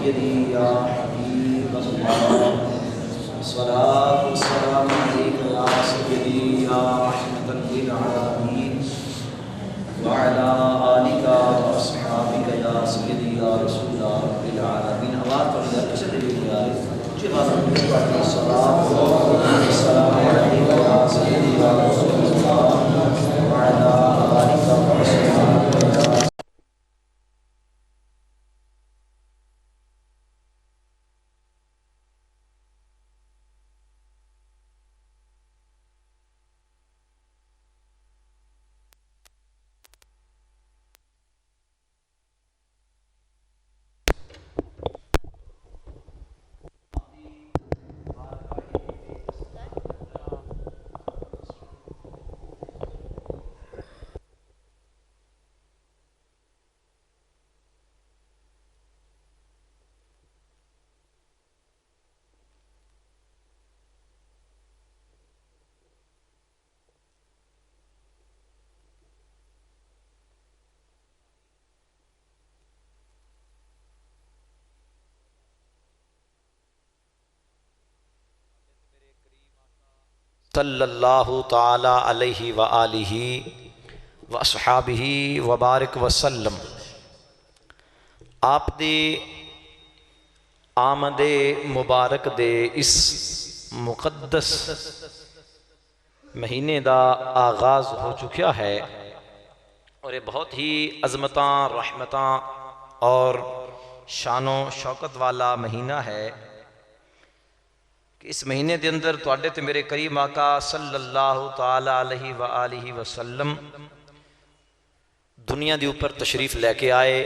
سيدي يا حبيب الله الصلاة والسلام عليك يا سيدي يا رحمة للعالمين وعلى آلك وأصحابك يا سيدي يا رسول رب العالمين آواز پڑھ لیا کسے دے لیا الصلاة والسلام عليك يا سيدي يا رسول الله وعلى آلك وأصحابك يا صلی اللہ تعالی علیہ وآلہ واصحابہ وبارک وسلم۔ آپ دی آمد مبارک دے اس مقدس مہینے دا آغاز ہو چکا ہے اور یہ بہت ہی عظمتاں رحمتاں اور شان و شوکت والا مہینہ ہے کہ اس مہینے دے اندر تواڈے تے میرے کریم آقا صلی اللہ تعالی علیہ وآلہ وسلم دنیا دی اوپر تشریف لے کے آئے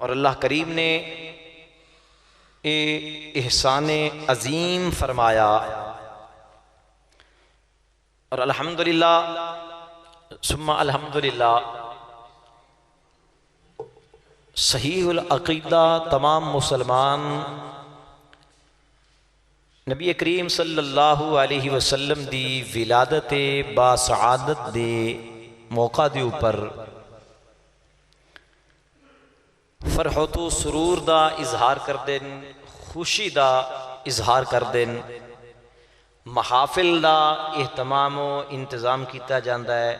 اور اللہ کریم نے احسان عظیم فرمایا اور الحمدللہ ثم الحمدللہ صحیح العقیدہ تمام مسلمان نبی کریم صلی اللہ علیہ وسلم دی ولادت با سعادت دے موقع دے اوپر فرحت و سرور دا اظہار کر دین، خوشی دا اظہار کر دین، محافل دا اہتمام و انتظام کیتا جاندہ ہے،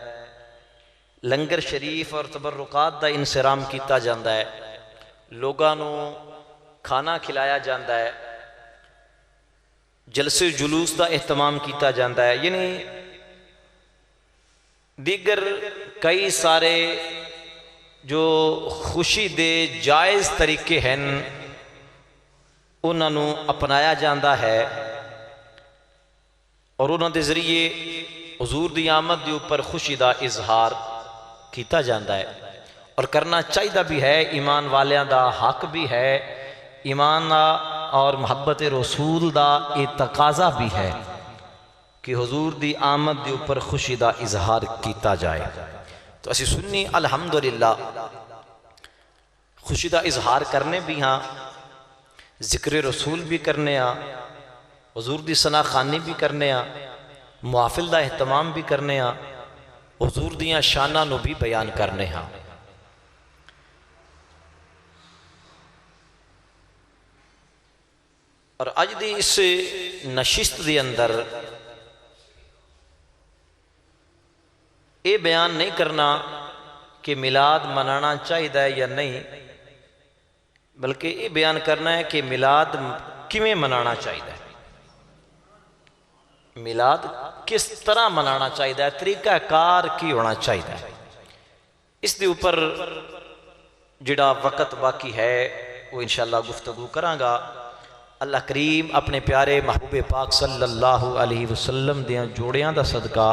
لنگر شریف اور تبرکات دا انصرام کیتا جاندہ ہے، لوگاں نو کھانا کھلایا جاندہ ہے، جلسے جلوس دا اہتمام کیتا جاندہ ہے، یعنی دیگر کئی سارے جو خوشی دے جائز طریقے ہیں انہاں نو اپنایا جاندہ ہے اور انہاں دے ذریعے حضور دی آمد دے اوپر خوشی دا اظہار کیتا جاندہ ہے اور کرنا چاہیدہ بھی ہے، ایمان والیاں دا حق بھی ہے، ایمان دا اور محبت رسول دا یہ تقاضا بھی ہے کہ حضور دی آمد دے اوپر خوشی دا اظہار کیتا جائے۔ تو اسی سنی الحمدللہ خوشی دا اظہار کرنے بھی ہاں، ذکر رسول بھی کرنے ہاں، حضور دی ثنا خوانی بھی کرنے ہاں، محافل دا اہتمام بھی کرنے ہاں، حضور دیاں شانہ نو بھی بیان کرنے ہاں۔ اور اج دی اس نشست دی اندر یہ بیان نہیں کرنا کہ میلاد منانا چاہیے یا نہیں، بلکہ یہ بیان کرنا ہے کہ میلاد کیویں منانا چاہیے، میلاد کس طرح منانا چاہیے، طریقہ کار کی ہونا چاہیے۔ اس دے اوپر جڑا وقت باقی ہے وہ انشاءاللہ گفتگو کراں گا۔ اللہ کریم اپنے پیارے محبوب پاک صلی اللہ علیہ وسلم دیاں جوڑیاں دا صدقہ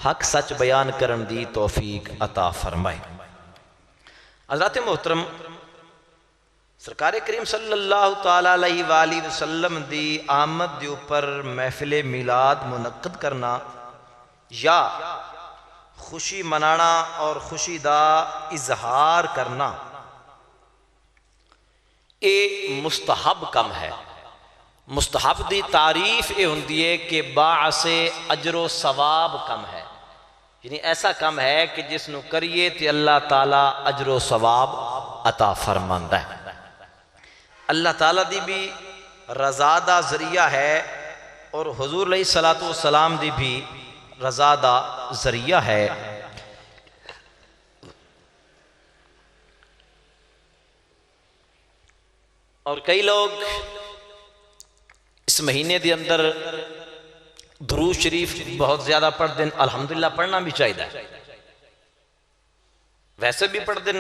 حق سچ بیان کرن دی توفیق عطا فرمائے۔ حضرات محترم، سرکار کریم صلی اللہ تعالیٰ علیہ وآلہ وسلم دی آمد دے اوپر محفل میلاد منعقد کرنا یا خوشی منانا اور خوشی دا اظہار کرنا یہ مستحب کم ہے۔ مستحب دی تعریف یہ ہوندی ہے کہ باعث اجر و ثواب کم ہے، یعنی ایسا کم ہے کہ جس نو کریے تے اللہ تعالیٰ اجر و ثواب عطا فرماندا ہے۔ اللہ تعالیٰ دی بھی رضا دا ذریعہ ہے اور حضور علیہ الصلوۃ والسلام دی بھی رضا دا ذریعہ ہے۔ اور کئی لوگ اس مہینے دے اندر درود شریف بہت زیادہ پڑھ دیں، الحمدللہ پڑھنا بھی چاہیے، ویسے بھی پڑھ دیں۔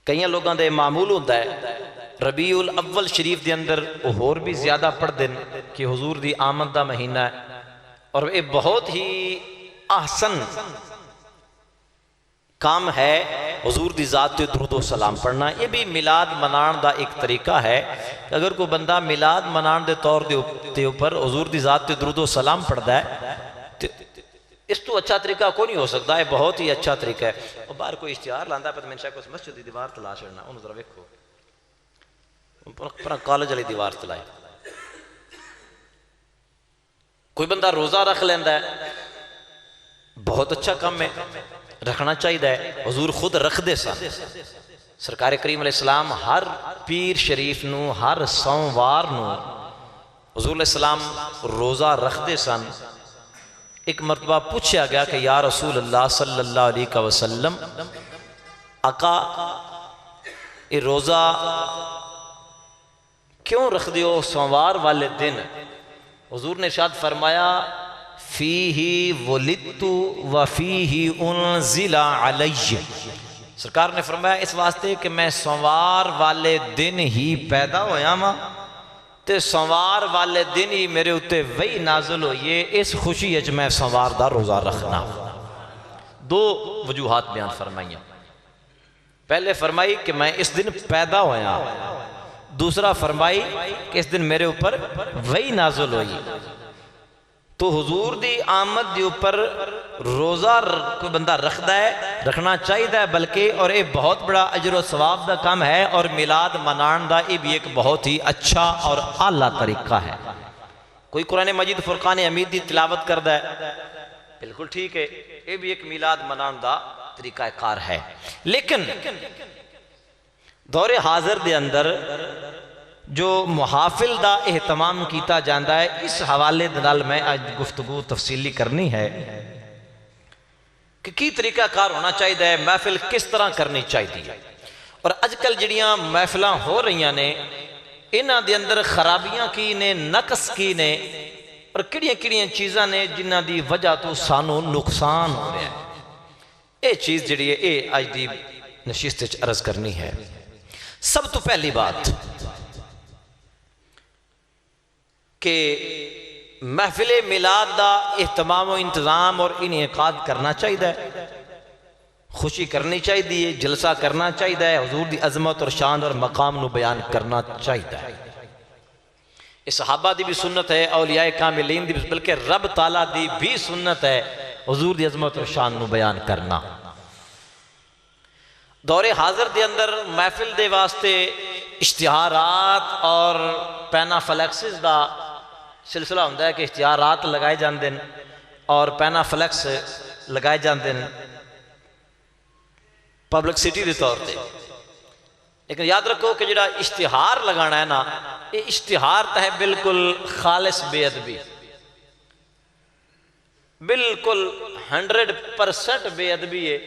کئی لوگوں دے معمول ہوتا ہے ربیع الاول شریف دے اندر وہ اور بھی زیادہ پڑھ دیں کہ حضور دی آمد دا مہینہ ہے، اور یہ بہت ہی احسن کام ہے حضور دی ذات تے درود و سلام پڑھنا۔ یہ بھی میلاد منان دا ایک طریقہ ہے کہ اگر کوئی بندہ میلاد منان دے طور دے اوپر حضور دی ذات تے درود و سلام پڑھدا ہے تو اس تو اچھا طریقہ کوئی نہیں ہو سکتا، ہے بہت ہی اچھا طریقہ ہے۔ اور باہر کوئی اشتہار لاندا ہے، پتہ میں شاید مسجد دی دیوار تلا چھڑنا، انہوں ذرا ویکھو پر کالج والی دیوار تلائے۔ کوئی بندہ روزہ رکھ لیندا ہے، بہت اچھا کام ہے، رکھنا چاہیے۔ حضور خود رکھ دے سن، سرکار کریم علیہ السلام ہر پیر شریف نو ہر سوموار نو حضور علیہ السلام روزہ رکھ دے سن۔ ایک مرتبہ پوچھا گیا کہ یا رسول اللہ صلی اللہ علیہ وسلم، آقا یہ روزہ کیوں رکھ دیو سوموار والے دن؟ حضور نے ارشاد فرمایا فیہ ولدت و فیہ انزل علی، سرکار نے فرمایا اس واسطے کہ میں سوموار والے دن ہی پیدا ہویا ماں تے سوموار والے دن ہی میرے اتے وہی نازل ہوئیے، اس خوشی اچ میں سوموار دا روزہ رکھنا۔ دو وجوہات بیان فرمائیاں، پہلے فرمائی کہ میں اس دن پیدا ہویا، دوسرا فرمائی کہ اس دن میرے اوپر وہی نازل ہوئی۔ تو حضور دی آمد دی اوپر روزہ کوئی بندہ رکھدا ہے، رکھنا چاہیے، بلکہ اور یہ بہت بڑا اجر و ثواب دا کام ہے، اور میلاد منان دا یہ بھی ایک بہت ہی اچھا اور اعلیٰ طریقہ ہے۔ کوئی قرآن مجید فرقان حمید دی تلاوت کردا ہے، بالکل ٹھیک ہے، یہ بھی ایک میلاد منان دا طریقہ کار ہے۔ لیکن دور حاضر دے اندر جو محافل دا اہتمام کیتا جاندہ ہے، اس حوالے دنال میں آج گفتگو تفصیلی کرنی ہے کہ کی طریقہ کار ہونا چاہیے، محفل کس طرح کرنی چاہیے۔ اور اج کل جڑیاں محفلاں ہو رہیاں نے، انہاں دے اندر خرابیاں کی نے، نقص کی نے، اور کڑیاں چیزاں نے جنہاں دی وجہ تو سانو نقصان ہو رہا ہے۔ اے چیز جڑی ہے اے آج دی نشست وچ عرض کرنی ہے۔ سب تو پہلی بات کہ محفل میلاد دا اہتمام و انتظام اور انعقاد کرنا چاہیے، خوشی کرنی چاہیے، جلسہ کرنا چاہیے، حضور دی عظمت اور شان اور مقام نو بیان کرنا چاہیے۔ اس صحابہ دی بھی سنت ہے، اولیاء کاملین دی بھی، بلکہ رب تعالیٰ دی بھی سنت ہے حضور دی عظمت اور شان نو بیان کرنا۔ دور حاضر دے اندر محفل دے واسطے اشتہارات اور پینا فلیکسز دا سلسلہ ہوتا ہے کہ اشتہارات لگائے جاندے ہیں اور پینا فلیکس لگائے جاندے ہیں پبلک سٹی دے طور پہ۔ لیکن یاد رکھو کہ جڑا اشتہار لگانا ہے نا، یہ اشتہار ہے بالکل خالص بے ادبی، بالکل 100% بے ادبی ہے۔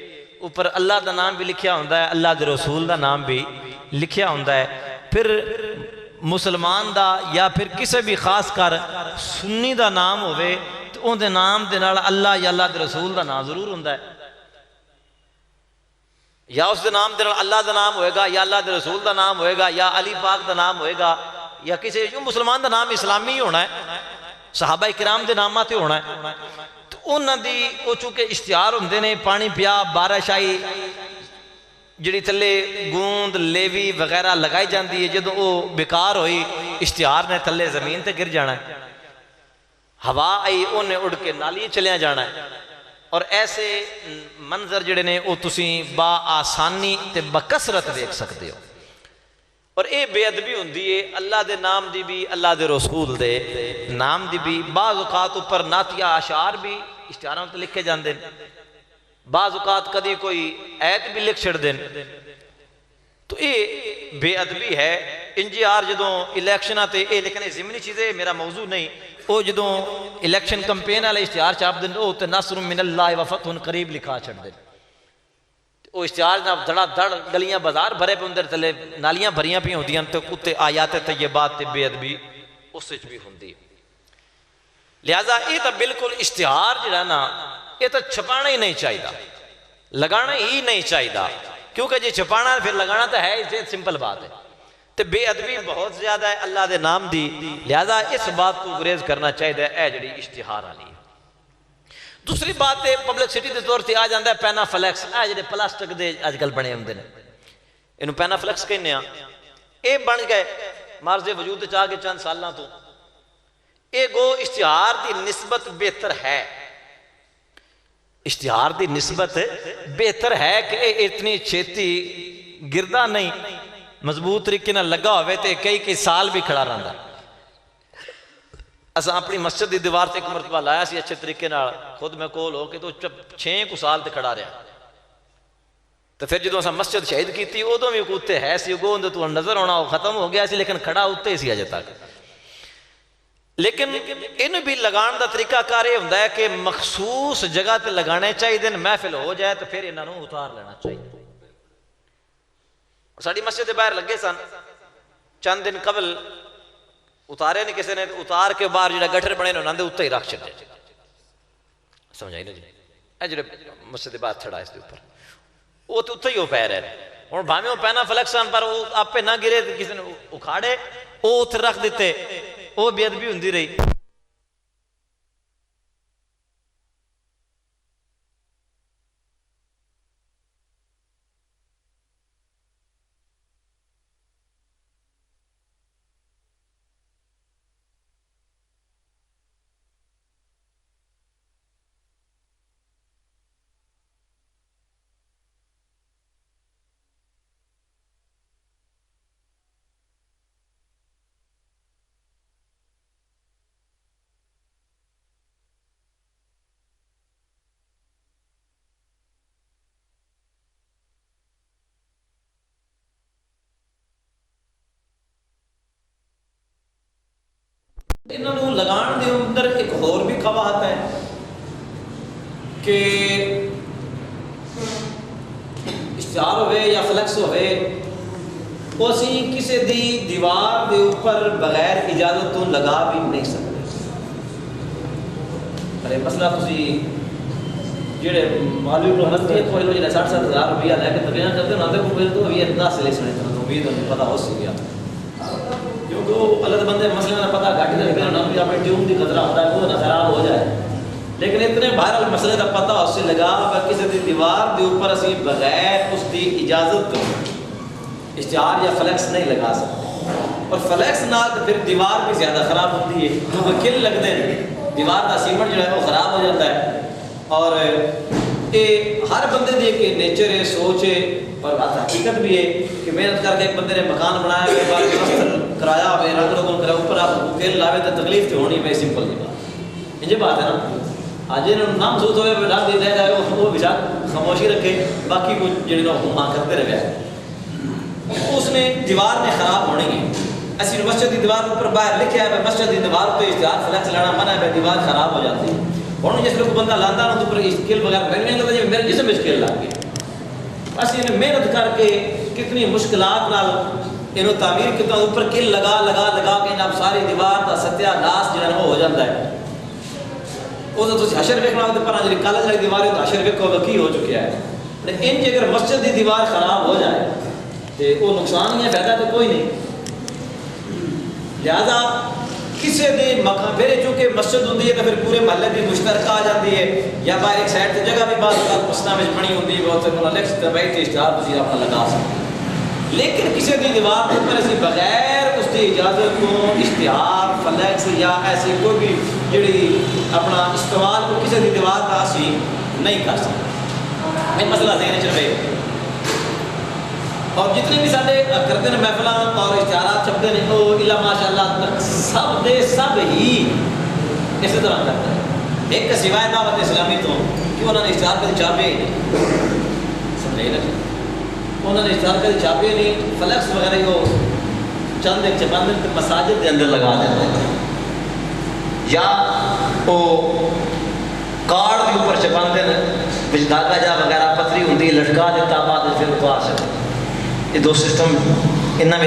اوپر اللہ دا نام بھی لکھیا ہوندہ ہے، اللہ دے رسول دا نام بھی لکھیا ہوندہ ہے، پھر مسلمان دا یا پھر کسی بھی خاص کر سنی دا نام ہوئے تو ان دے نام دے نال اللہ یا اللہ دے رسول دا نام ضرور ہوندہ ہے، یا اس دے نام دے نال اللہ دا نام ہوئے گا، یا اللہ دے رسول دا نام ہوئے گا، یا علی پاک دا نام ہوئے گا، یا کسی مسلمان دا نام اسلامی ہی ہونا ہے، صحابہ کرام دے نامات ہی ہونا ہے۔ تو انہاں دی وہ چونکہ اشتہار ہوندے نے، پانی پیا، بارش آئی، جڑی تھلے گوند لیوی وغیرہ لگائی جاندی ہے، جدو وہ بیکار ہوئی اشتہار نے تھلے زمین تے گر جانا ہے، ہوا آئی انہیں اڑ کے نالی چلیاں جانا ہے، اور ایسے منظر جڑے نے وہ تسی با آسانی تے بکثرت دیکھ سکتے ہو۔ اور اے بے ادبی ہوندی ہے اللہ دے نام دی بھی، اللہ دے رسول دے نام دی بھی۔ بعض اوقات اوپر نعتیہ اشعار بھی اشتہاراں تے لکھے جاندے ہیں، بعض اوقات کدی کوئی ایت بھی لکھ چھڑ دیں، تو یہ بے ادبی ہے۔ انجی آر جدوں الیکشناں تے لیکن یہ ضمنی چیزیں میرا موضوع نہیں، وہ جدوں الیکشن کمپین والے اشتہار چھاپ دین وہ تے نصر من اللہ و فتح قریب لکھا چھڑ دین، وہ اشتہار نہ دھڑا دھڑ گلیاں بازار بھرے پہ اندر تھلے نالیاں بھریاں پہ ہوندیاں تے کتے آیات طیبات تے بے ادبی اس وچ بھی ہوندی۔ لہذا یہ تو بالکل اشتہار جڑا نا یہ تو چھپانا ہی نہیں چاہیے، لگانا ہی نہیں چاہیے، کیونکہ جی چھپانا پھر لگانا تو ہے اسے سمپل بات ہے، تو بے ادبی بہت زیادہ ہے اللہ دے نام دی، لہذا اس بات کو گریز کرنا چاہیے اے جڑی اشتہار والی۔ دوسری بات ہے پبلسٹی کے طور سے آ جاتا ہے پینا فلیکس، اے جڑے پلاسٹک دے اج کل بنے ہوندے نے، انہوں پینا فلیکس کہنے ہیں، یہ بن گئے مارز وجود چاہ کے چند سالاں تو اے گو اشتہار دی نسبت بہتر ہے، اشتہار دی نسبت بہتر ہے کہ اے اتنی چھیتی گردہ نہیں، مضبوط طریقے نہ لگا ہوئے تے کئی سال بھی کھڑا رہندا۔ اساں اپنی مسجد دی دیوار تے ایک مرتبہ لایا سی اچھے طریقے نال خود میں کول ہو کے تو 6 سال تے کھڑا رہا، تو پھر جدوں اساں مسجد شہید کیتی ادوں بھی کوتے ہے سی گو اندر تو نظر ہونا وہ ختم ہو گیا سی لیکن کھڑا اتنے سی اجے تک۔ لیکن ان بھی لگان دا طریقہ کار یہ ہوندا ہے کہ مخصوص جگہ تے لگانے چاہیے، محفل ہو جائے تو پھر انہاں نوں اتار لینا چاہیے۔ ساڈی مسجد دے باہر لگے سن، چند دن قبل اتارے نہیں کسی نے، اتار کے باہر جڑا گٹر بنے انہاں دے اتنے ہی رکھ چھڈے، سمجھائی نا جی، اے جڑے مسجد دے باہر چھڑا اس دے اوپر وہ تو اتنے ہی ہو پے رہے، ہن بھاویں وہ پینا فلیکس سن پر وہ آپ پہ نہ گرے کسی نے اکھاڑے وہ اتنے رکھ دیتے، وہ بے ادبی ہوندی رہی۔ انہوں لگان دے اندر ایک اور بھی قواعد ہے کہ اشتہار ہوئے یا فلیکس ہوئے وہ اسی کسی دی دیوار دے اوپر بغیر اجازت تو لگا بھی نہیں سکتے۔ ارے مسئلہ تسی جڑے مولوی محمد کے کوئی لوگ 60,000 روپیہ لے کے تقریرا کرتے ہیں انہوں کو تو ابھی انداز سے لے سنے تو امید پتہ ہو سی گیا، کیونکہ اللہ بندے مسئلے کا پتہ گھٹ رکھتے ہیں، بھی اپنے ٹیوم کی خطرہ ہوتا ہے وہ نہ خراب ہو جائے، لیکن اتنے بہرحال مسئلے کا پتہ اس سے لگا کسی دی دیوار دے اوپر اسی بغیر اس کی اجازت اشتہار یا فلیکس نہیں لگا سکتے، اور فلیکس نال تو پھر دیوار بھی زیادہ خراب ہوتی ہے کیونکہ کل لگتے ہیں، دیوار کا سیمنٹ جو ہے وہ خراب ہو جاتا ہے، اور یہ ہر بندے دی ایک نیچر ہے، سوچ ہے، اور بات حقیقت بھی ہے کہ محنت کر کے ایک بندے نے مکان بنایا کے بعد پلستر کرایا ہوئے رنگ رنگ کرا اوپر آپ تیل لاوے تو تکلیف تو ہونی ہے، سمپل جی بات یہ بات ہے نا۔ آج انہوں نے نام محسوس ہوئے رات دے جائے وہ بچا خاموشی رکھے، باقی کچھ جڑے نا ہاں کرتے رہے، اس نے دیوار نے خراب ہونی ہے۔ اسی مسجد کی دیوار اوپر باہر لکھا ہے مسجد کی دیوار پہ اشتہار فلیکس لینا منع ہے، دیوار خراب ہو جاتی ہے، ہوں جس لوگ بندہ لاتا نا تو پر اسکل وغیرہ میرے نہیں لگتا جی میرے جسم اسکل لگ گیا، اسی نے محنت کر کے کتنی مشکلات نال انہوں تعمیر کتنا اوپر کل لگا لگا لگا کے اب ساری دیوار کا ستیا ناس جو ہے وہ ہو جاتا ہے، وہ تو حشر ویکنا ہوتا پر جی کالج والی دیوار ہے تو حشر ویکو کی ہو چکا ہے، ان اگر مسجد کی دیوار خراب ہو جائے تو وہ نقصان ہی ہے، فائدہ تو کوئی نہیں۔ لہذا کسی دی مکان پھر چونکہ مسجد ہوتی ہے تو پھر پورے محلے کی مشترکہ آ جاتی ہے، یا باہر ایک سائڈ سے جگہ بھی بعض مسجد میں بنی ہوتی ہے بہت سے ملک طبعی سے اشتہار پذیر اپنا لگا سکتے، لیکن کسی دی دیوار پر اسی بغیر اس کی اجازت کو اشتہار فلیکس یا ایسی کوئی بھی جڑی اپنا استعمال کو کسی دی دیوار کا اسی نہیں کر سکتے، یہ مسئلہ ذہن چ رہے۔ اور جتنے بھی سارے کرتے ہیں محفل اور اشتہارات چھپتے ہیں وہ اللہ ماشاء اللہ سب دے سب ہی اسی طرح کرتے ہیں، ایک سوائے دعوت اسلامی تو کہ انہوں نے اشتہار کبھی چھاپے ہی نہیں، سمجھے نا، انہوں نے اشتہار کر چھاپے نہیں فلیکس وغیرہ وہ چند ایک چپاندن مساجد کے اندر لگا دیتے ہیں یا وہ کارڈ کے اوپر چپاندن بچ دھاگا جا وغیرہ پتری ہوتی لٹکا دیتا بعد پھر اتار سکتے. یہ دو سسٹم انہوں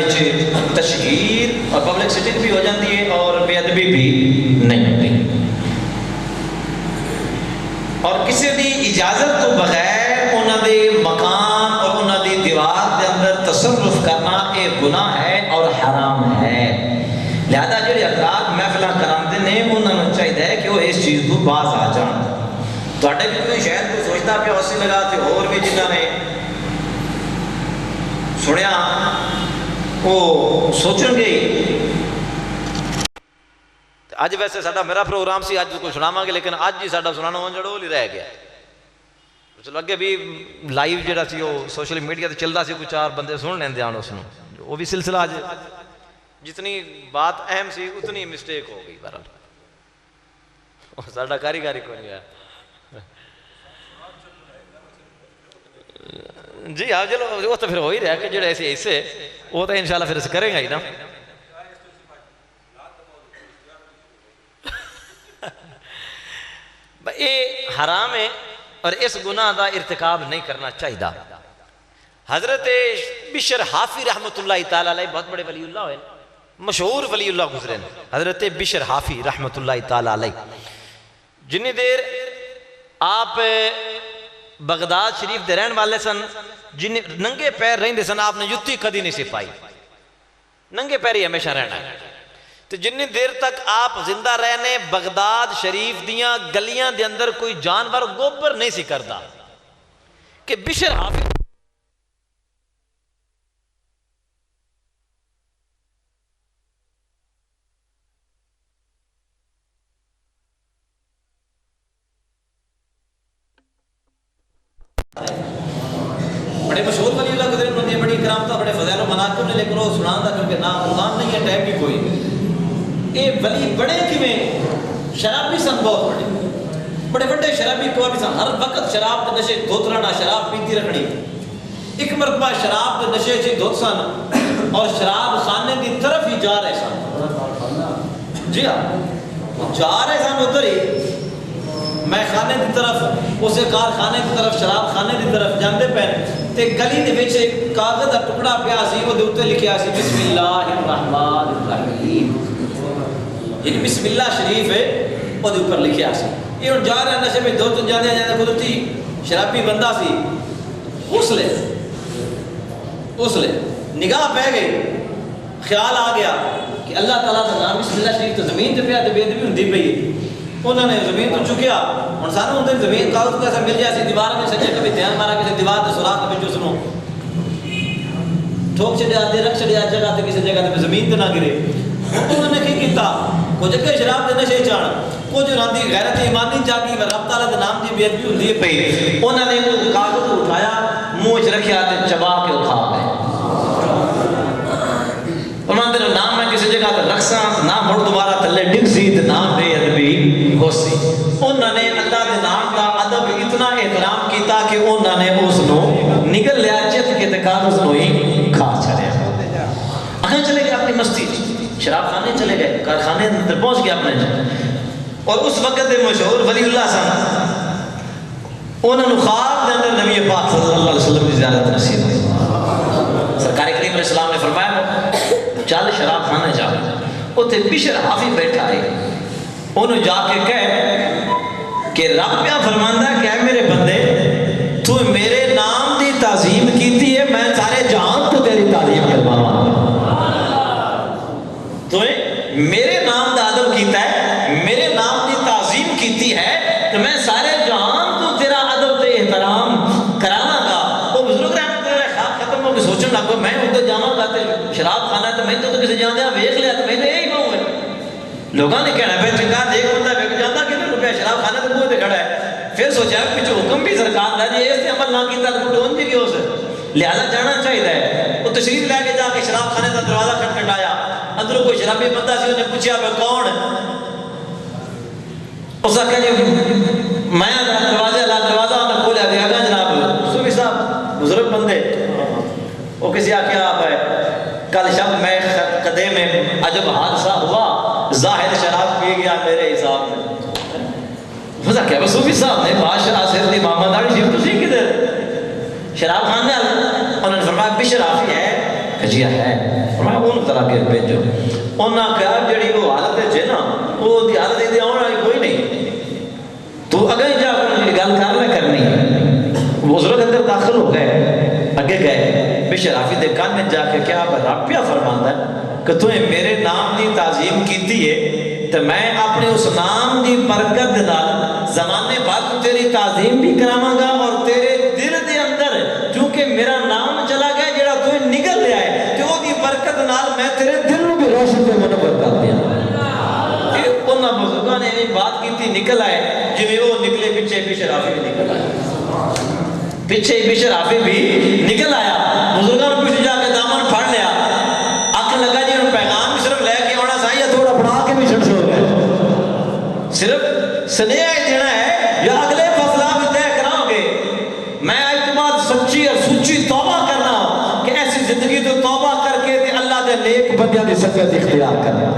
تشہیر اور پبلک سٹنگ بھی ہو جاتی ہے اور بے ادبی بھی نہیں ہوتی. اور کسی بھی اجازت تو بغیر انہوں دے مکان اور انہوں دی دیوار دے اندر تصرف کرنا ایک گناہ ہے اور حرام ہے. لہذا جڑے افراد محفل کراندے نے انہوں نے چاہیے کہ وہ اس چیز کو باز آ جان. تواڈے بھی کوئی شاید کوئی سوچتا پیا اسی لگا تے اور بھی جنہاں نے سنیا وہ سوچن گے. اج ویسے ساڈا میرا پروگرام سی اج کوئی سناواں گے لیکن اج ہی ساڈا سنانا جڑول ہی رہ گیا. چلو اگے بھی لائیو جڑا سی وہ سوشل میڈیا تے چلدا سی کوئی چار بندے سن لیندے آن اس نوں وہ بھی سلسلہ اج جتنی بات اہم سی اتنی مسٹیک ہو گئی. بہرحال ساڈا کاریگاری کوئی نہیں ہے. جی ہاں چلو وہ تو پھر ہو ہی رہا کہ جڑے ایسے حصے وہ تو انشاءاللہ پھر کریں گا ہی نا. یہ حرام ہے اور اس گناہ دا ارتکاب نہیں کرنا چاہیے. حضرت بشر حافی رحمۃ اللہ تعالیٰ علیہ بہت بڑے ولی اللہ ہوئے مشہور ولی اللہ گزرے ہیں. حضرت بشر حافی رحمۃ اللہ تعالیٰ علیہ جنی دیر آپ بغداد شریف دے رہن والے سن جن ننگے پیر رہندے سن آپ نے جتی کدی نہیں سی پائی ننگے پیر ہی ہمیشہ رہنا ہے. تو جنی دیر تک آپ زندہ رہنے بغداد شریف دیاں گلیاں دے اندر کوئی جانور گوبر نہیں سی کردا کہ بشر حافی بڑے مشہور ولی اللہ گزرے انہوں نے بڑی کرامتیں بڑے فضائل و مناقب نے لیکن وہ سنان دا کیونکہ نام قرآن نہیں ہے ٹائم بھی کوئی. یہ ولی بڑے کیویں شرابی سن بہت بڑے بڑے شرابی کو بھی سن. ہر وقت شراب کے نشے دھوت رہنا شراب پیتی رکھنی. ایک مرتبہ شراب کے نشے سے دھوت سن اور شراب خانے کی طرف ہی جا رہے سن. جی ہاں جا رہے سن ادھر ہی میں خانے کی طرف اسے کارخانے کی طرف شراب خانے کی طرف جاندے پے تے گلی دے وچ ایک کاغذ دا ٹکڑا پیا سی وہ دے اوتے لکھیا سی بسم اللہ الرحمن الرحیم. یعنی بسم اللہ شریف ہے وہ دے اوپر لکھیا سی. یہ ہن جا رہا نشے میں دو تو جاندے قدرتی شرابی بندہ سی اس لے نگاہ پہ گئی خیال آ گیا کہ اللہ تعالیٰ کا نام بسم اللہ شریف تو زمین تے پیا تے بے ادبی ہوندی پئی. انہوں نے زمین تو چکیا ہوں سانو اندر زمین کاغذ کو ایسا مل جائے سی دیوار میں سجے کبھی دھیان مارا کسی دیوار کے سوراخ میں جو سنو ٹھوک چڑیا دے رکھ چڑیا جگہ تے کسی جگہ تے زمین تے نہ گرے. انہوں نے کی کیتا کچھ اگے شراب دے نشے چڑھ کچھ راندی غیرت ایمانی جاگی و رب تعالیٰ کے نام دی بے ادبی ہوندی پئی. انہوں نے وہ کاغذ اٹھایا منہ وچ رکھیا تے چبا کے کھا گئے. انہوں نے نام میں کسی جگہ تے رکھساں نہ مڑ دوبارہ تھلے ڈگ سی تے نام بے ادبی ہو سی. انہوں نے اللہ کے نام کا ادب اتنا احترام کیتا کہ انہوں نے اس نو نگل لیا چت کے تے کاغذ نو ہی کھا چھڑیا. اگے چلے گئے اپنی مستی شراب خانے چلے گئے کارخانے اندر پہنچ گئے اپنے. اور اس وقت دے مشہور ولی اللہ سن انہوں نے خواب دے اندر نبی پاک صلی اللہ علیہ وسلم کی زیارت نصیب ہوئی. سرکار کریم علیہ السلام نے فرمایا چل شراب خانے جا. اتنے بشر حافی بیٹھا ہے انہوں جا کے کہے کہ رب پیا فرماندا ہے کہ اے میرے بندے تو میرے نام دی تعظیم کیتی ہے میں سارے جہان تو تیری تعظیم کرواواں. تو میرے نام دا ادب کیتا ہے میرے نام دی تعظیم کیتی ہے تو میں سارے جہان تو تیرا ادب تے احترام کراواں گا. وہ بزرگ رحمت اللہ خواب ختم ہو کے سوچن لگ پے میں ادھر جاواں گا تے شراب خانہ تے میں تو کسی جاندیا ویکھ لیا تے میں یہی کہوں گا لوگوں نے کہنا پہ چنگا دیکھ بندہ وک جاتا کتنے روپیہ شراب خانے تے منہ تے کھڑا ہے. پھر سوچا پیچھے حکم بھی سرکار دا جی اس تے عمل نہ کیتا تو ڈون جی ہو سکے لہذا جانا چاہیے. وہ تشریف لے کے جا کے شراب خانے کا دروازہ کھٹکھٹایا. اندروں کوئی شرابی بندہ سی انہیں پوچھا میں کون اس نے کہا جی میں دروازہ انہیں کھولیا گیا جناب صوفی صاحب بزرگ بندے کسی آکھیا آپ ہے کل شب میں قدے میں عجب حادثہ ہوا، زاہد شراب پی گیا میرے حساب میں. وزا کیا وہ صوفی صاحب نے بادشاہ سید امام داڑی شریف تو سی کدھر شراب خان نے انہوں نے فرمایا بشر آفی ہے کہ جی ہے. فرمایا ان طرح کے بھیجو. انہاں کہا جڑی وہ حالت ہے نا وہ دی حالت دی آن والی کوئی نہیں، تو اگر جا گل کر نہ کرنی. وہ بزرگ اندر داخل ہو گئے، اگے گئے بشر آفی دے کان میں جا کے کیا رب پیا فرماندا ہے کہ تو میرے نام دی تعظیم کیتی ہے تو میں اپنے اس نام دی برکت نال زمانے بعد تیری تعظیم بھی کراواں گا، اور تیرے دل دے اندر چونکہ میرا نام چلا گیا جڑا تو نگل لیا ہے تو وہ دی برکت نال میں تیرے دل نو بھی روشن تے منور کر دیا. انہاں بزرگاں نے یہ بات کیتی نکل آئے جویں وہ نکلے پیچھے بشر آفی بھی نکل آیا، پیچھے بشر آفی بھی نکل آیا. بزرگاں نے پیچھے جا کے دامن پھڑ لیا، آنکھ لگا جی انہوں پیغام صرف لے کے آنا سا یا تھوڑا پڑھا کے بھی چھڑ چھوڑ گئے، صرف سنیہ ہی دینا ہے یا اگلے فضلہ بھی طے کراؤ گے. میں آج کے بعد سچی اور سچی توبہ کرنا ہوں کہ ایسی زندگی تو توبہ کر کے اللہ دے نیک بندیاں دی سنگت اختیار کرنا.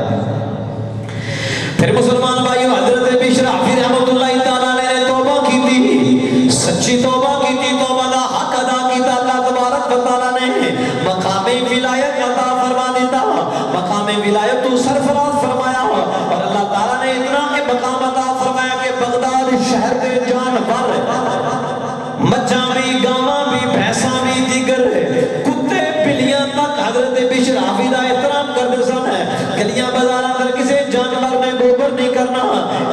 پھر مسلمان بھائیو حضرت بشر آفی رحمت اللہ تعالیٰ نے توبہ کی تھی، سچی توبہ کی تھی، توبہ دا حق ادا کیتا. اللہ تبارک و تعالیٰ نے مقام ولایت عطا فرما دیتا، مقام ولایت تو سرفراز فرمایا، اور اللہ تعالیٰ نے اتنا کہ مقام عطا فرمایا کہ بغداد شہر کے جانور مچھاں بھی، گاواں بھی، بھینساں بھی، دیگر کتے بلیاں تک حضرت بشر آفی دا احترام کرتے سن. گلیاں بازاراں اندر کسی جانور نے گوبر نہیں کرنا،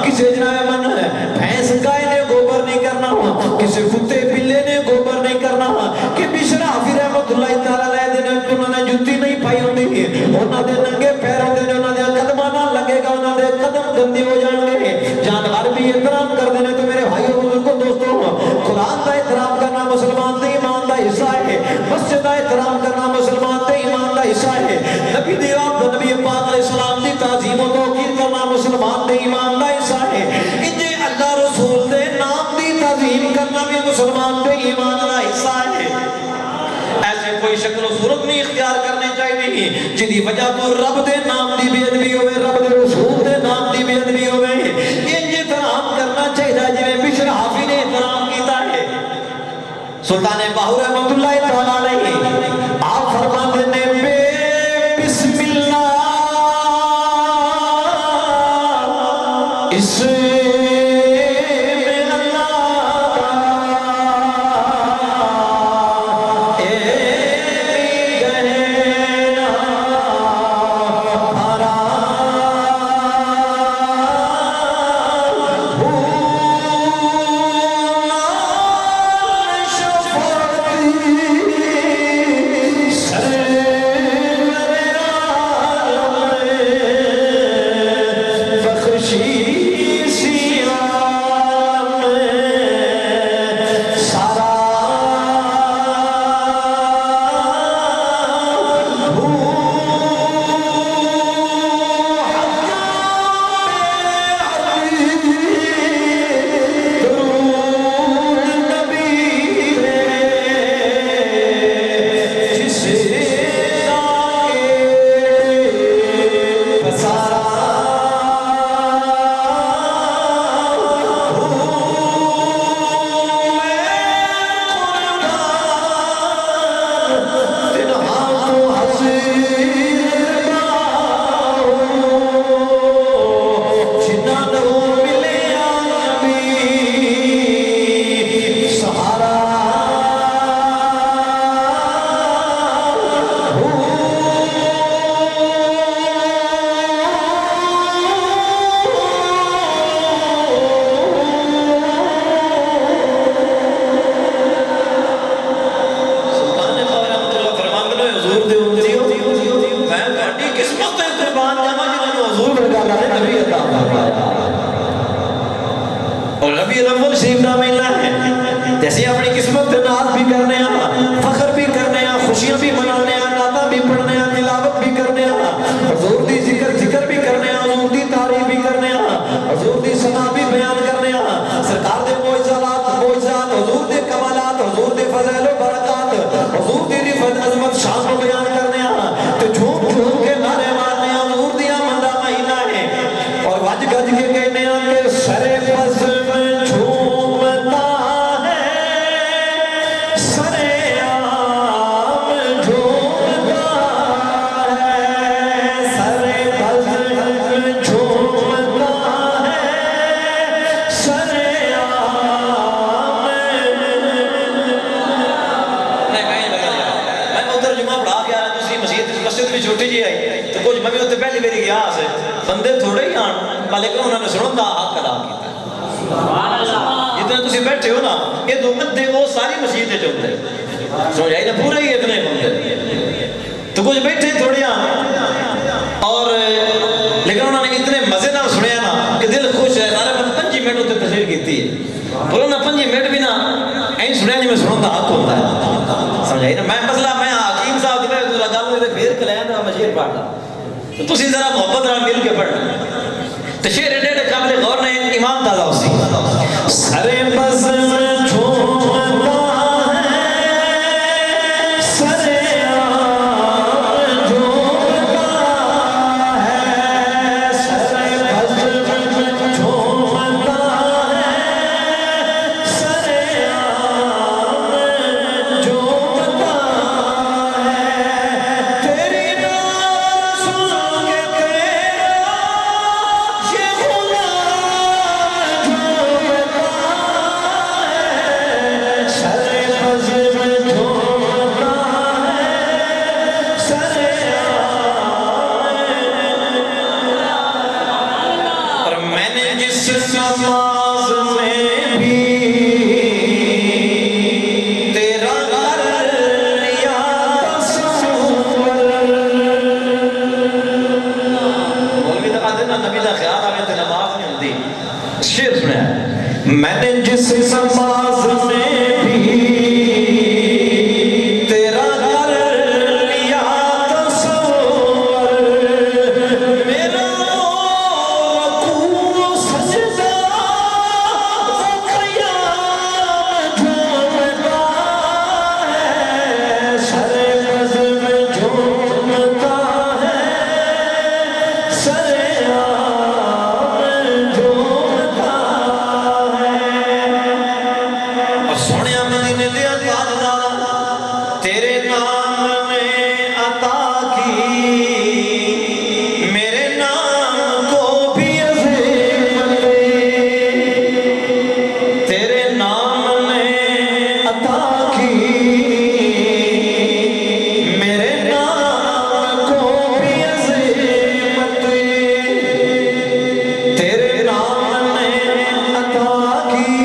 کسی جناب من بھینس گائے نے گوبر نہیں کرنا، کسی کتے بلے نے گوبر نہیں کرنا. کہ بشر آفی رحمت اللہ تعالیٰ علیہ دے انہوں نے جُتی نہیں پائی ہوندی، انہوں نے ننگے پیر ہوندے نے، انہوں نے قدمہ نہ لگے گا، انہوں نے قدم گندی ہو جان گے. جانور بھی احترام کر دینے. تو میرے بھائیو بزرگوں دوستوں، قرآن کا احترام کرنا مسلمان دے ایمان دا حصہ ہے، مسجد کا احترام کرنا مسلمان دے ایمان دا حصہ ہے، نبی دی آپ نبی پاک علیہ السلام دی تعظیم و توقیر کرنا مسلمان دے ایمان دا حصہ ہے. انجے اللہ رسول دے نام دی تعظیم کرنا بھی مسلمان دے ایمان دا حصہ ہے. ایسے کوئی شکل و صورت نہیں اختیار کرنے چاہیے جدی وجہ تو رب دے نام دی بے ادبی ہوئے، رب دے رسول دے نام دی بے ادبی ہوئے. انجے احترام کرنا چاہیے جویں بشر آفی نے احترام کیتا ہے. سلطان باہو رحمت اللہ تعالیٰ علیہ آپ فرماتے نے بے بسم اللہ اس اور ربیع الاول شریف کا مہینہ ہے، جیسے اپنی قسمت کے ناز بھی کرنے ہیں، فخر بھی کرنے ہیں، خوشیاں بھی منانے ہیں، نعتاں بھی پڑھنے ہیں، تلاوت بھی کرنے ہیں، حضور دی ذکر بھی کرنے ہیں، حضور دی تعریف بھی کرنے ہیں، حضور دی ثنا بھی بیان کرنے ہیں، سرکار دے معجزات، حضور دے کمالات، حضور دے فضائل و برکات، حضور دی رفعت عظمت شان جمعہ پڑھا کے آنا دوسری مسجد بھی چھوٹی جی آئی تو کچھ میں بھی اتنے پہلی میری گیا سے بندے تھوڑے ہی آن لیکن انہوں نے سنوں دا حق ادا کیا جتنے تسی بیٹھے ہو نا یہ دو بندے وہ ساری مسجد سے چلتے سمجھائی نا پورے ہی اتنے بندے تو کچھ بیٹھے تھوڑے آن اور لیکن انہوں نے اتنے مزے نہ سنیا نا کہ دل خوش ہے سارے 5 منٹ اتنے تقریر کی ہے اور انہوں نے 5 منٹ بھی نا این سنیا جی میں سنوں دا حق ہوتا ہے سمجھائی نا میں مسئلہ میں حکیم صاحب دے میں لگا مجھے پھر کلین دا مشیر پڑھنا تو تسی ذرا محبت رہا مل کے پڑھنا تو شیر ایڈے قابل غور نے امام تازہ اسی سرے بزم چھوڑتا ہے سرے آم جھوڑتا ہے سرے بزم چھوڑتا ہے سرے آم جھوڑتا ہے تیری نام سن کے تیرا یہ غلام جھوڑتا ہے سرے بزم جھوڑتا ہے سرے اور میں نے جس نماز میں بھی تیرا کر لیا تصور مولوی دکھا دینا نبی دا خیال آگے تے نماز نہیں ہوتی شیر سنیا میں نے جس نماز میں بھی تیرا کر لیا تصور میرا رکوع سجدہ وہ قیام جھومتا ہے سرے بزم جھومتا ہے سرے آم جھومتا ہے اور سونیا مدینے دے تاجدار تیرے نام نے عطا کی میرے نام کو بھی عظیم تیرے نام نے عطا کی میرے نام کو بھی عظیمت تیرے نام نے عطا کی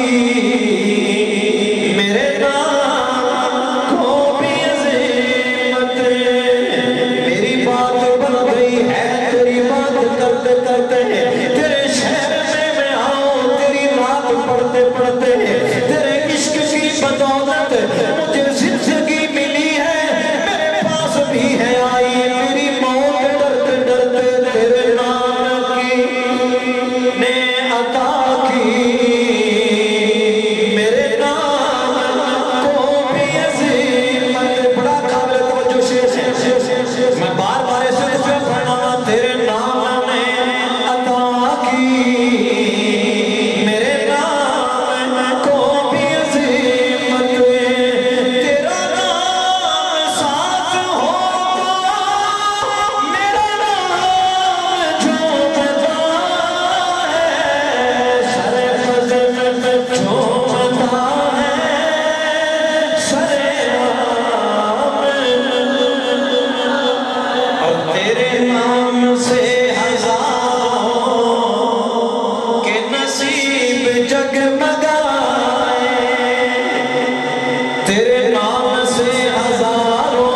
میرے نام کو بھی عظیمت میری بات بن گئی ہے تیری بات کرتے کرتے تیرے شہر میں آؤں تیری رات پڑھتے پڑھتے تیرے عشق کی بدولت مجھے زندگی ملی ہے میرے پاس بھی ہے آئی میری موت ڈرتے ڈرتے تیرے نام کی نے عطا کی میرے نام کو بھی عظیمت بڑا قابل توجہ شیر میں بار بار اسے پڑھنا تیرے نام نے عطا کی میرے نام کو بھی عظیمت تیرا نام ساتھ ہوتا میرا نام جھومتا ہے سرے بزم جھومتا ہے سرے آم اور تیرے نام سے ہزاروں کے نصیب جگمگائے تیرے نام سے ہزاروں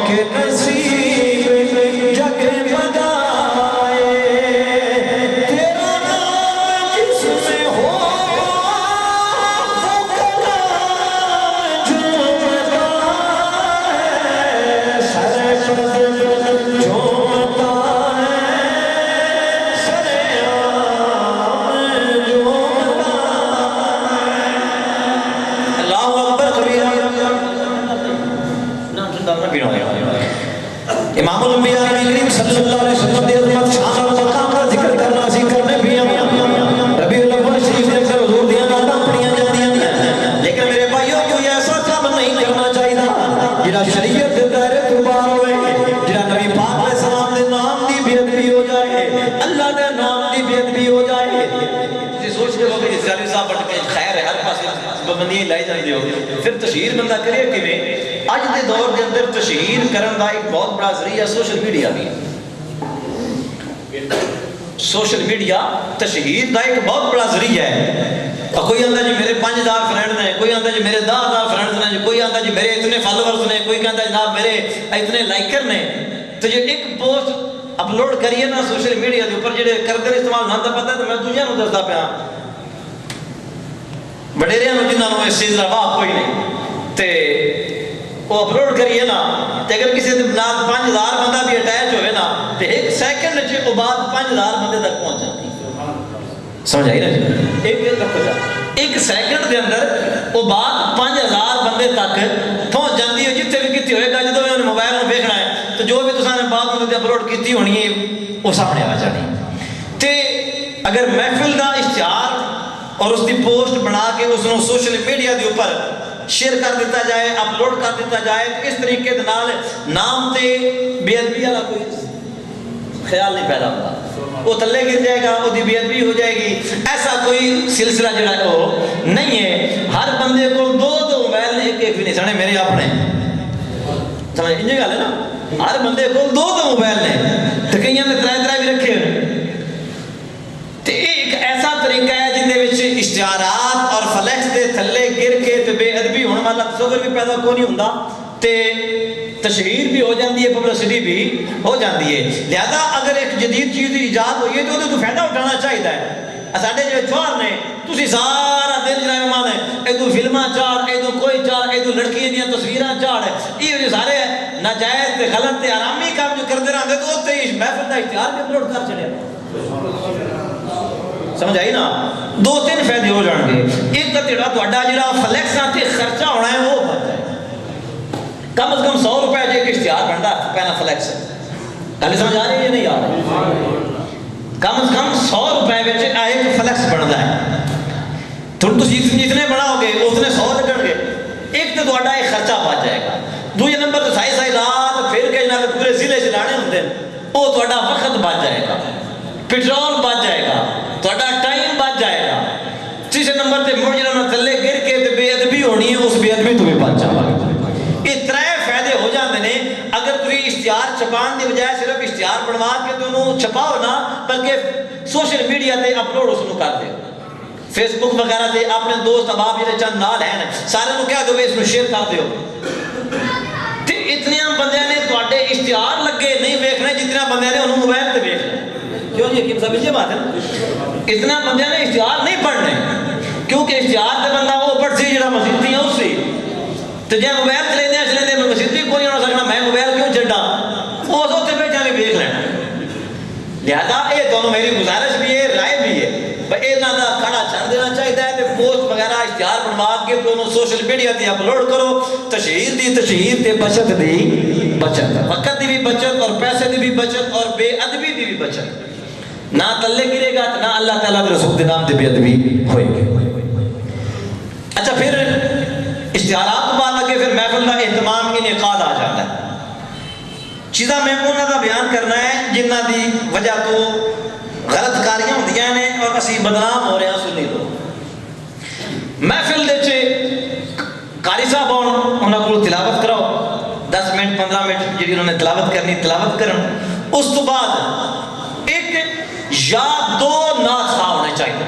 کے نصیب جگمگائے تیرا نام جس میں ہو وہ کلام جھومتا ہے سرے بزم جھومتا ہے سرے آم جھومتا ہے اللہ اکبر کبیرہ نام سندر نبی امام الانبیاء نبی کریم صلی اللہ علیہ وسلم دی عظمت شان اور مقام کا ذکر کرنا سی کرنے بھی ہم ربیع الاول شریف میں اکثر حضور دیاں نعتاں پڑھیاں جاندیاں لیکن میرے بھائیوں کوئی ایسا کام نہیں کرنا چاہیے جڑا شریعت دے دائرے تو باہر ہوئے جڑا نبی پاک علیہ السلام دے نام دی بے ادبی ہو جائے اللہ دے نام دی بے ادبی ہو جائے تسی سوچ کے ہوگے جس جالی صاحب بٹ کے خیر ہے ہر پاس پابندی لائی جاندی ہو پھر تشہیر بندہ کرے کیویں اج اج دے دور دے اندر تشہیر کرن دا ایک بہت بڑا ذریعہ سوشل میڈیا بھی ہے. سوشل میڈیا تشہیر دا ایک بہت بڑا ذریعہ ہے. کوئی آندا جی میرے 5000 فرینڈ نے, کوئی آندا جی میرے 10000 فرینڈ نے, کوئی آندا جی میرے اتنے فالوورز نے, کوئی کہتا جناب میرے اتنے لائکر نے. تو جو ایک پوسٹ اپلوڈ کریے نا سوشل میڈیا دے اوپر جڑے کردے استعمال نہ پتہ ہے تو میں دوجیاں نوں دسدا پیا وڈیریاں نوں جنہاں نوں اس چیز دا واہ کوئی نہیں تے وہ اپلوڈ کریے نا تے اگر کسی دے نال 5000 بندہ بھی اٹیچ ہوئے نا تے ایک سیکنڈ وچ او بات 5000 بندے تک پہنچ جاتی. سمجھ آئی نا جی؟ ایک سیکنڈ دے اندر وہ بات 5000 بندے تک پہنچ جاتی ہے. جتنے بھی کیتی ہوئے گا جدوں انہوں نے موبائل میں دیکھنا ہے تو جو بھی تساں نے بات انہوں نے اپلوڈ کیتی ہونی ہے وہ سامنے آ جانی. تے اگر محفل دا اشتہار اور اس دی پوسٹ بنا کے اس نو سوشل میڈیا دے اوپر شیئر کر دیتا جائے, اپلوڈ کر دیتا جائے تو اس طریقے دے نال نام تے بے ادبی والا کوئی خیال نہیں پیدا ہوتا. وہ تلے گر جائے گا, وہ دی بے ادبی ہو جائے گی. ایسا کوئی سلسلہ جڑا ہے وہ نہیں ہے. ہر بندے کو دو موبائل نے, ایک بھی نہیں سنے میرے اپنے. سمجھ انجے گل ہے نا, ہر بندے کو دو موبائل نے تو کئیاں نے 3 بھی رکھے ہیں. تو ایک ایسا طریقہ ہے جن دے وچ اشتہارات اور فلیکس دے تھلے گر کے تے بے ادبی ہونے والا تصور بھی پیدا کو نہیں ہوندا تے تشہیر بھی ہو جاتی ہے, پبلسٹی بھی ہو جاتی ہے. لہذا اگر ایک جدید چیز ایجاد ہوئی ہے تو وہ فائدہ اٹھانا چاہیے. ساڈے جو چھوار نے تسی سارا دن جناب مان ہے ادو فلماں چاڑ, ادو کوئی چاڑ, ادو لڑکیاں دیاں تصویراں چاڑ, یہ جو سارے ناجائز تے غلط تے حرامی کام جو کرتے رہندے تو اوتے ہی محفل دا اشتہار بھی اپلوڈ کر چھڑیا. سمجھ آئی نا؟ 2-3 فائدے ہو جان گے. ایک تو تہاڈا جڑا فلیکساں تے خرچہ ہونا ہے وہ بچ جائے. کم از کم 100 روپے جو ایک اشتہار بنتا ہے پہنا فلیکس. گل سمجھ آ رہی ہے نہیں آ رہی؟ کم از کم 100 روپے میں ایک فلیکس بنتا ہے. جتنے بناؤ گے اتنے 100 لگن گے. ایک تو تہاڈا ایک خرچہ بچ جائے گا. دوسرے نمبر تو سائی رات پھر کے جناب پورے ضلع چلانے ہوتے ہیں وہ تہاڈا وقت بچ جائے گا, پیٹرول بچ جائے گا, تہاڈا ٹائم بچ جائے گا. تیسرے نمبر تے مجرم تھلے گر کے تے بے ادبی ہونی ہے, اس بے ادبی تو بھی بچ جاؤ گے. یہ 3 فائدے ہو جاتے ہیں اگر تھی اشتہار چھپان کی بجائے صرف اشتہار بنوا کے تو انہوں چھپاؤ نہ بلکہ سوشل میڈیا تے اپلوڈ اس کو کر دے. فیس بک وغیرہ تے اپنے دوست احباب جڑے چند نال ہیں سارے نوں کہہ دو اس کو شیئر کر دیو. تے اتنے بندیاں نے تواڈے اشتہار لگے نہیں ویکھنے جتنا بندیاں نے انہوں موبائل تے ویکھنا. کیوں جی حکیم صاحب یہ بات ہے نا, اتنا بندیاں نے اشتہار نہیں پڑھنے کیونکہ اشتہار تے بندہ وہ پڑھ سی جڑا مسجد ہے اس سے تو جب موبائل چلے میں مسیحی کوئی نہیں ہو سکنا, میں موبائل کیوں چڈا وہ اتنے بیٹھا بھی دیکھ لینا. لہذا یہ دونوں میری گزارش بھی ہے, رائے بھی ہے بھائی یہاں کا کھانا چھڑ دینا چاہیے تے پوسٹ وغیرہ اشتہار بنوا کے تو انہوں سوشل میڈیا تے اپلوڈ کرو. تشہیر تے بچت دی بچت, وقت دی بھی بچت اور پیسے دی بھی بچت اور بے ادبی دی بھی بچت. نہ تلے گرے گا نہ اللہ تعالیٰ کے رسول کے نام تے بے ادبی ہوئے گی. اچھا پھر اشتہارات کو بعد لگے پھر محفل کا اہتمام انعقاد آ جاتا ہے. چیزاں میں انہوں کا بیان کرنا ہے جنہ دی وجہ تو غلط کاریاں ہوندیاں نے اور اسی بدنام ہو رہے ہیں سنی لوگ. محفل دے چے قاری صاحب انہوں کو تلاوت کراؤ 10 منٹ 15 منٹ جی انہوں نے تلاوت کرنی تلاوت کرن. اس تو بعد ایک یا 2 نعت خواہ ہونے چاہیے.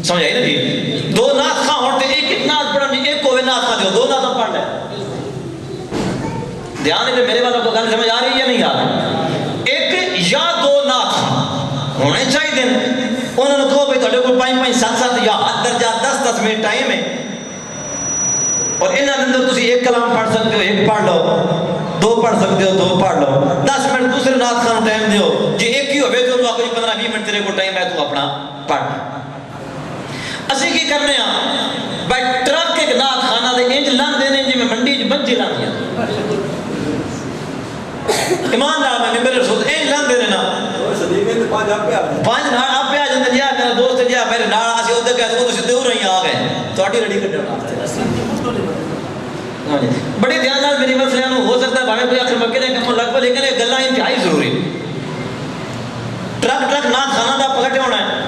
سمجھ آئی نا جی؟ 2 نعت خواہ ہوتے ایک نعت پڑھن جی ایک ہوئے نعت خواہ دیو 2 نعت پڑھ لیں. دھیان ہے کہ میرے والوں کو گل سمجھ آ رہی ہے یا نہیں آ رہی؟ ایک یا 2 نعت خواہ ہونے چاہیے. انہوں نے کہو بھئی تھوڑے کو 5 7 7 یا حد درجہ 10 منٹ ٹائم ہے اور انہاں اندر تسی ایک کلام پڑھ سکتے ہو, ایک پڑھ لو, 2 پڑھ سکتے ہو 2 پڑھ لو, 10 منٹ دوسرے نعت خواہ ٹائم دیو. جی ایک ہی ہوئے تو انہوں کو 15 20 منٹ تیرے کو ٹائم ہے تو اپنا پڑھ. اسی کی کرنے ہاں بھائی ٹرک ایک نعت خانہ دے انج لان دینے جی میں منڈی جو بچے لان دیا ایمان لال میں میرے رسول انج لان دینے نا 5 نار آپ پہ آ جاندے جی میرا دوست جی میرے نار آسی ہوتے کہتے وہ تو سدھے ہو رہی آ گئے تو آٹی ریڈی کرنے بڑی دھیان نال میری مسئلہ ہو سکتا ہے بھائی کوئی آخر مکہ نے کم لگ پہ لیکن یہ گلہ انتہائی ضروری. ٹرک نعت خانہ دا پکٹے ہونا ہے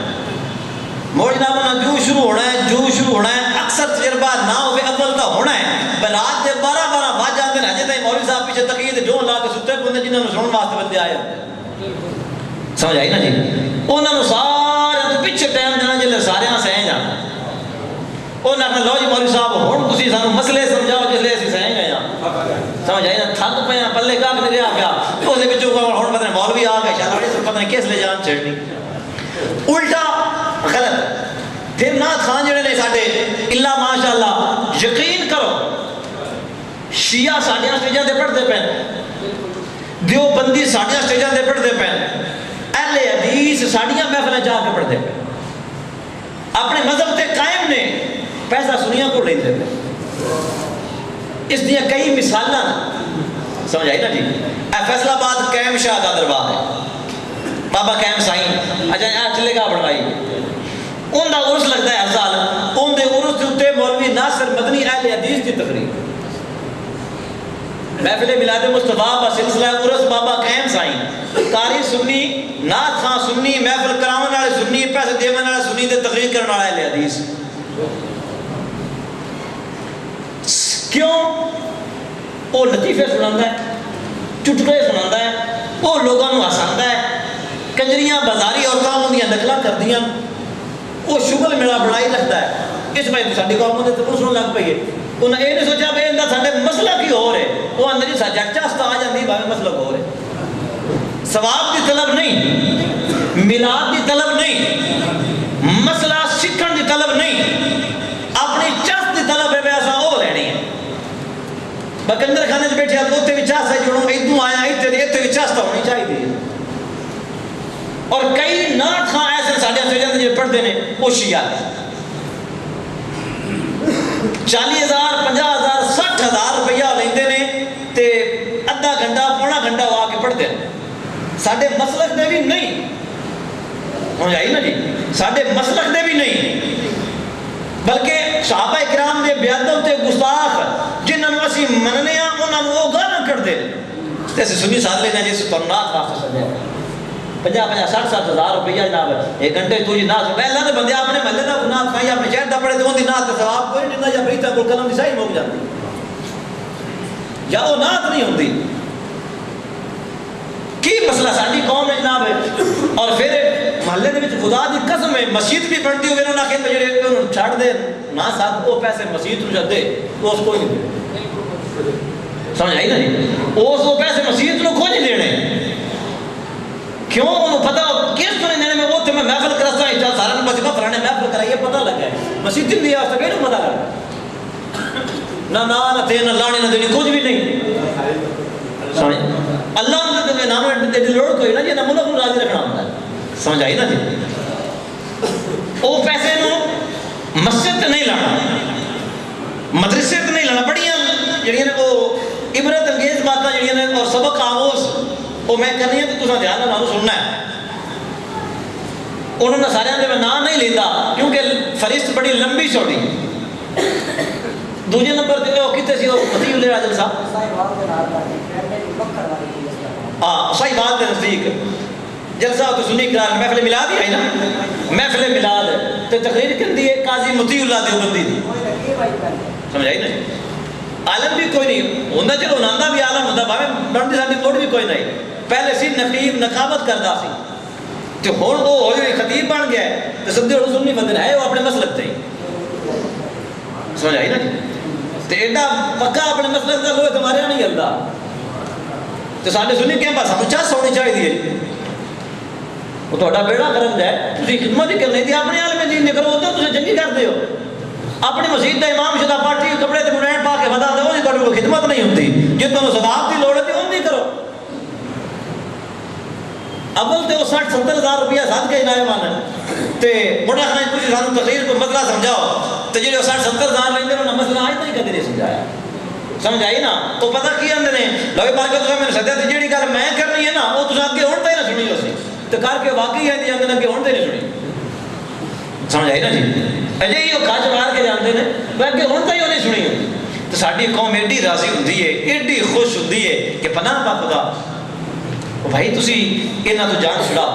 موجنہ بنا جو شروع ہونا ہے اکثر تجربہ نہ ہوئے اول کا ہونا ہے رات دے 12 مولوی صاحب پیچھے تقید جو لا کے ستے پہ جنہوں نے سنن واسطے بندے آئے سمجھ آئی نا جی انہوں نے سارے تو پیچھے ٹائم دینا جلے سارے سہیں جانا انہوں نے کہا لو جی مولوی صاحب ہوں تسی سانو مسئلے سمجھاؤ جس لئے اسی سہیں گئے سمجھ آئی نا تھک پہ پلے کا نہیں رہا پیا اس نے بچوں کو ہوں پتہ نہیں مولوی آ گئے شاید پتہ نہیں کس لے جان چھڑنی الٹا غلط پھر نہ خان جڑے نے ساڈے اللہ ماشاءاللہ یقین کرو شیعہ ساڈیاں سٹیجاں تے پڑھتے پین دیوبندی ساڈیاں سٹیجاں تے پڑھتے پین اہل حدیث ساڈیاں محفلیں جا کے پڑھتے پین اپنے مذہب تے قائم نے پیسہ سنیاں کو لیندے پین اس دیا کئی مثالاں سمجھ آئی نا جی فیصل آباد قائم شاہ دا دربار ہے بابا قائم سائیں اچھا یہاں چلے گا بڑھوائی ان دا عرس لگتا ہے ہر سال ان دے عرس کے اوپر مولوی ناصر مدنی اہل حدیث کی تقریر محفل میلاد مصطفیٰ کا سلسلہ عرس بابا قائم سائیں قاری سنی نعت خان سنی محفل کراون والے سنی پیسے دیون والے سنی تے تقریر کرنے والا اہل حدیث کیوں وہ لطیفے سناندا ہے چٹکلے سناندا ہے وہ لوگوں کو ہساندا ہے کنجریاں بازاری عورتاں ہوندیاں نقلاں کردیاں وہ شغل میرا بڑائی رکھتا ہے اس میں ساڈی قوم دے تے پوچھن لگ پئی انہاں اے نہیں سوچا بھئی اندا ساڈے مسئلہ کی ہو رہے وہ اندر ہی سجاچا استا آ جاندی بھاویں مسئلہ ہو رہے ثواب دی طلب نہیں میلاد دی طلب نہیں مسئلہ سیکھن دی طلب نہیں اپنی چس دی طلب ہے ویسا او لینی ہے بکندر خانے سے بیٹھے اوتے بھی چاس ہے جڑوں ادوں آیا ایتھے بھی چاس تا ہونی چاہیے اور کئی نعت خاں ایسے ساڈے سجدے جو پڑھتے ہیں وہ شیعہ 40,000 50,000 60,000 روپیہ لیندے نے تے ادھا گھنٹہ پونا گھنٹہ وہ آ کے پڑھتے ہیں ساڈے مسلک دے بھی نہیں سمجھ آئی نا جی ساڈے مسلک دے بھی نہیں بلکہ صحابہ کرام دے بیادب تے گستاخ جنہاں نوں اسی مننے ہاں انہاں نوں وہ گالاں کڈدے تے اسی سنی ساتھ لینا جس تو نعت واسطے سجدے 50,000 روپیہ جناب ایک گھنٹے تو جی نعت پہلا تے بندے اپنے محلے دا نعت کھائی اپنے شہر دا پڑھے تے اون دی نعت تے ثواب کوئی نہیں یا بریتا کول کلم دی صحیح مک جاندی یا وہ نعت نہیں ہوندی کی مسئلہ ساڈی قوم ہے جناب اور پھر محلے دے وچ خدا دی قسم ہے مسجد بھی بنتی ہوے انہاں کہ جڑے انہوں چھڑ دے نہ ساتھ وہ پیسے مسجد نوں دے اس کوئی نہیں دے سمجھ آئی نا جی وہ پیسے مسجد نوں کھوج دینے کیوں انہوں پتہ کس طرح دینے میں وہ تے میں محفل کرستا ہے چل سارا بس کا فلانے محفل کرائیے پتہ لگا ہے مسجد دن دیا اس تک پتہ لگا نہ تے نہ لانے نہ دینی کچھ بھی نہیں سمجھ اللہ نے نام دے لوڑ کوئی نہ جی نہ ملک راضی رکھنا ہوتا ہے سمجھ آئی نا جی وہ پیسے نو مسجد تے نہیں لانا مدرسے تے نہیں لانا بڑیاں جڑیاں نے وہ عبرت انگیز باتاں جڑیاں نے اور سبق آموز وہ میں کرنی ہے تو تساں دھیان نال سننا ہے انہوں نے سارے دے میں نام نہیں لیتا کیونکہ فہرست بڑی لمبی چوڑی دوسرے نمبر تے وہ کتے سی وہ متی اللہ راجل صاحب ہاں صحیح بات دے نزدیک جلسہ تو سنی قرار محفل میلاد ہی ہے نا محفل میلاد تے تقریر کردی ہے قاضی مطیع اللہ دیوبندی دی سمجھ آئی نا عالم بھی کوئی نہیں ہوندا چلو ناندا بھی عالم ہوندا بھاویں بنتی ساڈی کوڑ بھی کوئی نہیں پہلے سی نقیب نقابت کردا سی تے ہن وہ ہوئی خطیب بن گیا ہے تے سدے ہن سنی بندے ہے وہ اپنے مسلک تے سمجھ آئی نا جی تے ایڈا پکا اپنے مسلک دا کوئی تمہارے نہیں ہلدا تے ساڈے سنی کہ بس ہم چاہ سونی چاہیے وہ تہاڈا بیڑا کرم ہے تسی خدمت ہی کرنی تے اپنے عالم دین نے کرو تے تسی چنگی کردے ہو اپنی مسجد دا امام شدہ پارٹی کپڑے تے بنین پا کے ودا دے وہ تہاڈی کوئی خدمت نہیں ہوندی جے تانوں ثواب دی لوڑ ہے تے اون دی کرو اول تے وہ 60-70 ہزار روپیہ صدقہ انعام ہے تے بڑا خان تسی سانو تقریر کو مسئلہ سمجھاؤ تے جڑے 60-70 ہزار لیندے انہاں مسئلہ آج تک کدی نہیں سمجھایا سمجھ آئی نا وہ پتہ کی اندر نے لوے پاک تساں میں سدیا تے جیڑی گل میں کرنی ہے نا وہ تساں اگے ہن تے نہ سنی ہوسی تے کر کے واقعی ہے دی اندر اگے ہن تے نہیں سنی سمجھ آئی نا جی اجے ہی وہ کاج مار کے جاندے نے وہ اگے ہن تے نہیں سنی ہوندی تے ساڈی قوم ایڈی راضی ہوندی ہے ایڈی خوش ہوندی ہے کہ پناہ پا خدا بھائی تسی انہاں تو جان چھڑاؤ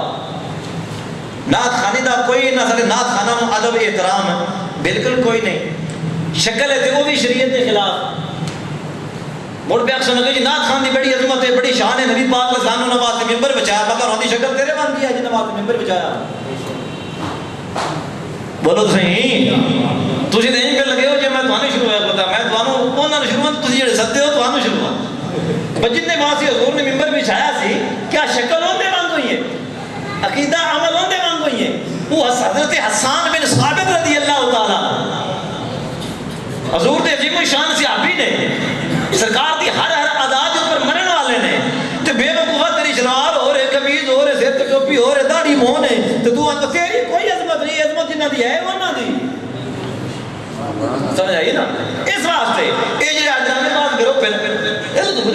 نعت خانی دا کوئی نہ سارے نعت خانہ میں ادب احترام ہے، بالکل کوئی نہیں. شکل ہے تو وہ بھی شریعت کے خلاف. مڑ پہ اکثر کہ جی نعت خان دی بڑی عظمت ہے، بڑی شان ہے، نبی پاک علیہ السلام نے نماز ممبر بچایا، مگر ہوندی شکل تیرے بن گیا جی نماز ممبر بچایا. بولو تو صحیح. تسی تے این پہ لگے ہو جی میں تھانوں شروع ہوا کرتا، میں تھانوں انہاں نوں شروع تسی جڑے سدے ہو تھانوں شروع ہوا. پر جن نے وہاں سے حضور نے ممبر بچھایا سی، کیا شکل ہوندے وانگ ہوئی ہے، عقیدہ عمل ہوندے وانگ ہوئی ہے. وہ حضرت حسان بن ثابت رضی اللہ تعالیٰ حضور دے عظیم شان صحابی نے، سرکار دی ہر ادا کے اوپر مرن والے نے، تے بے وقوفا تیری شلوار ہو رہے، قمیض ہو رہے، سر تے ٹوپی ہو رہے، داڑھی مون ہے، تے تو ان تیری کوئی عظمت نہیں، عظمت جنہاں دی ہے انہاں دی. سمجھ آئی نا؟ اس واسطے یہ جو ڈرامے باز گروپ ہے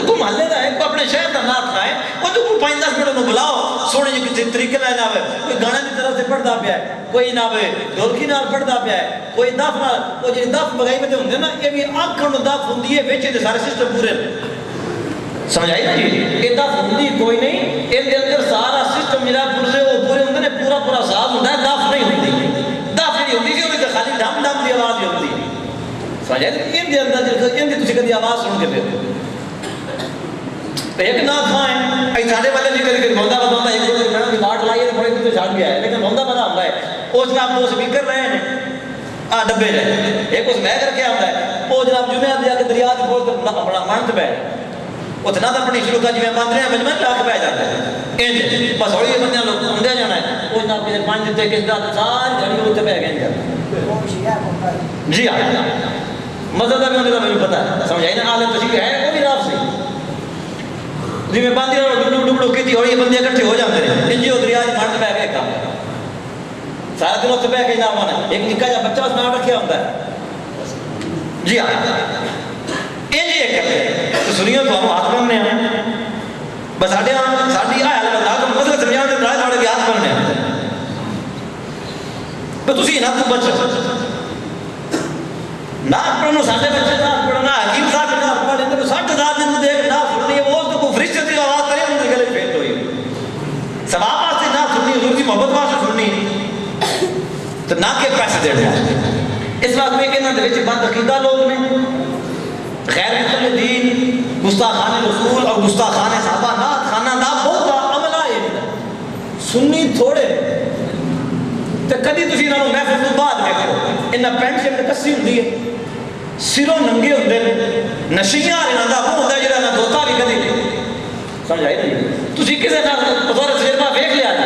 کو محلے کا ہے، کو اپنے شہر کا نعت کھائے، وہ تو کوئی 5-10 منٹ انہوں بلاؤ سونے جو کسی طریقے نہ جاوے. کوئی گانے کی طرف سے پڑھتا پیا ہے، کوئی نہ ڈھولکی نال پڑھتا پیا ہے، کوئی دف نال. وہ جی دف بگائی میں ہوندے نا، یہ بھی آنکھوں دف ہوندی ہے، وچ دے سارے سسٹم پورے. سمجھ آئی نا جی؟ یہ دف ہوندی کوئی نہیں، اس دے اندر سارا سسٹم میرا پورے وہ پورے ہوندے نے، پورا پورا ساز ہوندا ہے. دف نہیں ہوندی، دف نہیں ہوندی سی، وہ خالی ڈھم ڈھم دی آواز ہی ہوندی. سمجھ آئی؟ ان دے اندر ان دی تسی کدی آواز سن کے پھر ایک نعت خاں ہے، اے ساڈے والے نہیں کدی کدی بوندا بتاوندا ایک دو میں دی واٹ لائی تے بڑے تے چھڑ گیا ہے، لیکن بوندا بتا ہوندا ہے. اس جناب دو سپیکر رہے ہیں آ ڈبے نے، ایک اس میں کر کے آندا ہے، وہ جناب جمعہ دے کے دریا دے کول تے اپنا منت بیٹھ اتنا تو اپنی شروع کا جی میں باندھ رہے ہیں مجمع لا کے پہ جاتا ہے انج بس ہوئی بندے لوگ اندر جانا ہے. وہ جناب کے پانچ دیتے کس کا ساری گھڑی اتنے پہ گئے جی ہاں مزہ بھی اندر مجھے پتا ہے. سمجھ آئی نا؟ عالم تشریح ہے وہ بھی آپ سے جی میں باندھی ڈبڑو ڈبڑو کی ہوئی بندے اکٹھے ہو جاتے ہیں انجی وہ دریا کی منت پہ گئے کام سارا دن اتنے پہ کے نام آنا. ایک نکا جا بچہ اس نام رکھا ہوتا ہے جی ہاں انجی ایک کرتے تو سنیو تو ہم ہاتھ بننے ہیں بس ساڑھے ساڑھی آیا لگا تو مسئلہ سمجھا ہوتے برائے ساڑھے کے ہاتھ بننے ہیں تو تسی نہ تو بچ ناک پڑھنو ساڑھے بچے ناک پڑھنا حکیم صاحب کے ناک پڑھنے تو 60,000 دن دیکھ ناک سننی ہے وہ تو کوئی فرشتے کی آواز کرے ان کے گلے پھیٹ ہوئی سواب واسطے ناک سننی حضور کی محبت واسطے سننی تو ناک کے پیسے دے دیا. اس وقت میں کہنا دے وچ بند عقیدہ لوگ نے غیر مقلد دین گستاخان رسول اور گستاخان صحابہ نعت خانہ دا بہت عمل آئے سنی تھوڑے تو کدی تسی انہوں نے محفل تو بعد دیکھو انہاں پینٹ شرٹ کسی ہوندی ہے سروں ننگے ہوندے نشیاں انہاں دا وہ ہوندا جڑا نہ دھوتا بھی کدی نہیں. سمجھ آئی نہیں؟ تسی کسے نال بطور تجربہ ویکھ لیا جی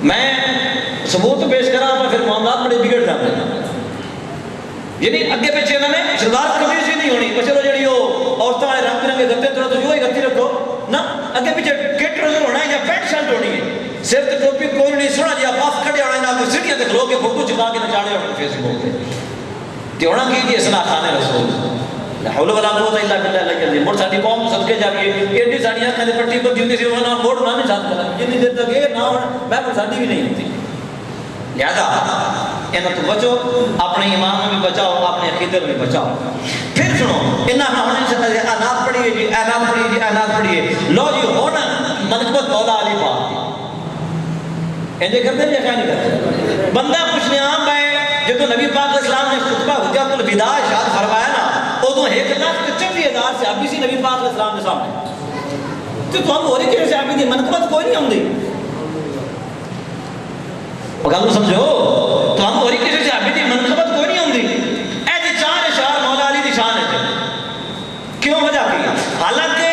میں ثبوت پیش کراں پر پھر معاملات بڑے بگڑ جاتے ہیں. یعنی اگے پیچھے انہوں نے شلوار قمیض ہی نہیں ہونی بس چلو جڑی وہ عورتوں والے رنگ برنگے گتے تھوڑا تو جو ہی گتی رکھو نا اگے پیچھے کٹ ٹراؤزر ہونا ہے یا پینٹ شرٹ ہونی ہے سر تے ٹوپی کوئی نہیں سونا جی باف کھڑے ہونا ہے نہ سیڑھیاں تے کھلو کے فوٹو چکا کے نچاڑے ہونے فیس بک تے تے ہونا کی جی اصلاح خانے رسول لا حول ولا قوت الا بالله العلی العظیم. مڑ ساڈی قوم صدقے جاویے ایڈی ساڈیاں اکھاں تے پٹی کو دیندی سی انہاں موڑ نہ نہیں ساتھ کرا جنی دیر تک یہ نہ ہون میں پر ساڈی بھی نہیں ہوتی. لہذا انہاں تو بچو اپنے ایمان میں بھی بچاؤ اپنے عقیدے میں بھی بچاؤ. پھر سنو انہاں ہونے سے انات پڑھیے جی انات پڑھیے جی انات پڑھیے لو جی ہونا منقبت مولا علی پاک انجے کرتے ہیں یا کیا نہیں کرتے. بندہ پوچھنے عام ہے جب نبی پاک علیہ السلام نے خطبہ حجت الوداع ارشاد فرمایا نا ادو 1,40,000 صحابی سی نبی پاک علیہ السلام کے سامنے تو ہم ہو رہی کہ صحابی دی منقبت کوئی نہیں آندی گل سمجھو تو ہم ہو رہی کسی صحابی دی منقبت کوئی نہیں آندی. اے دی چار اشار مولا علی دی شان ہے کیوں وجہ کی حالانکہ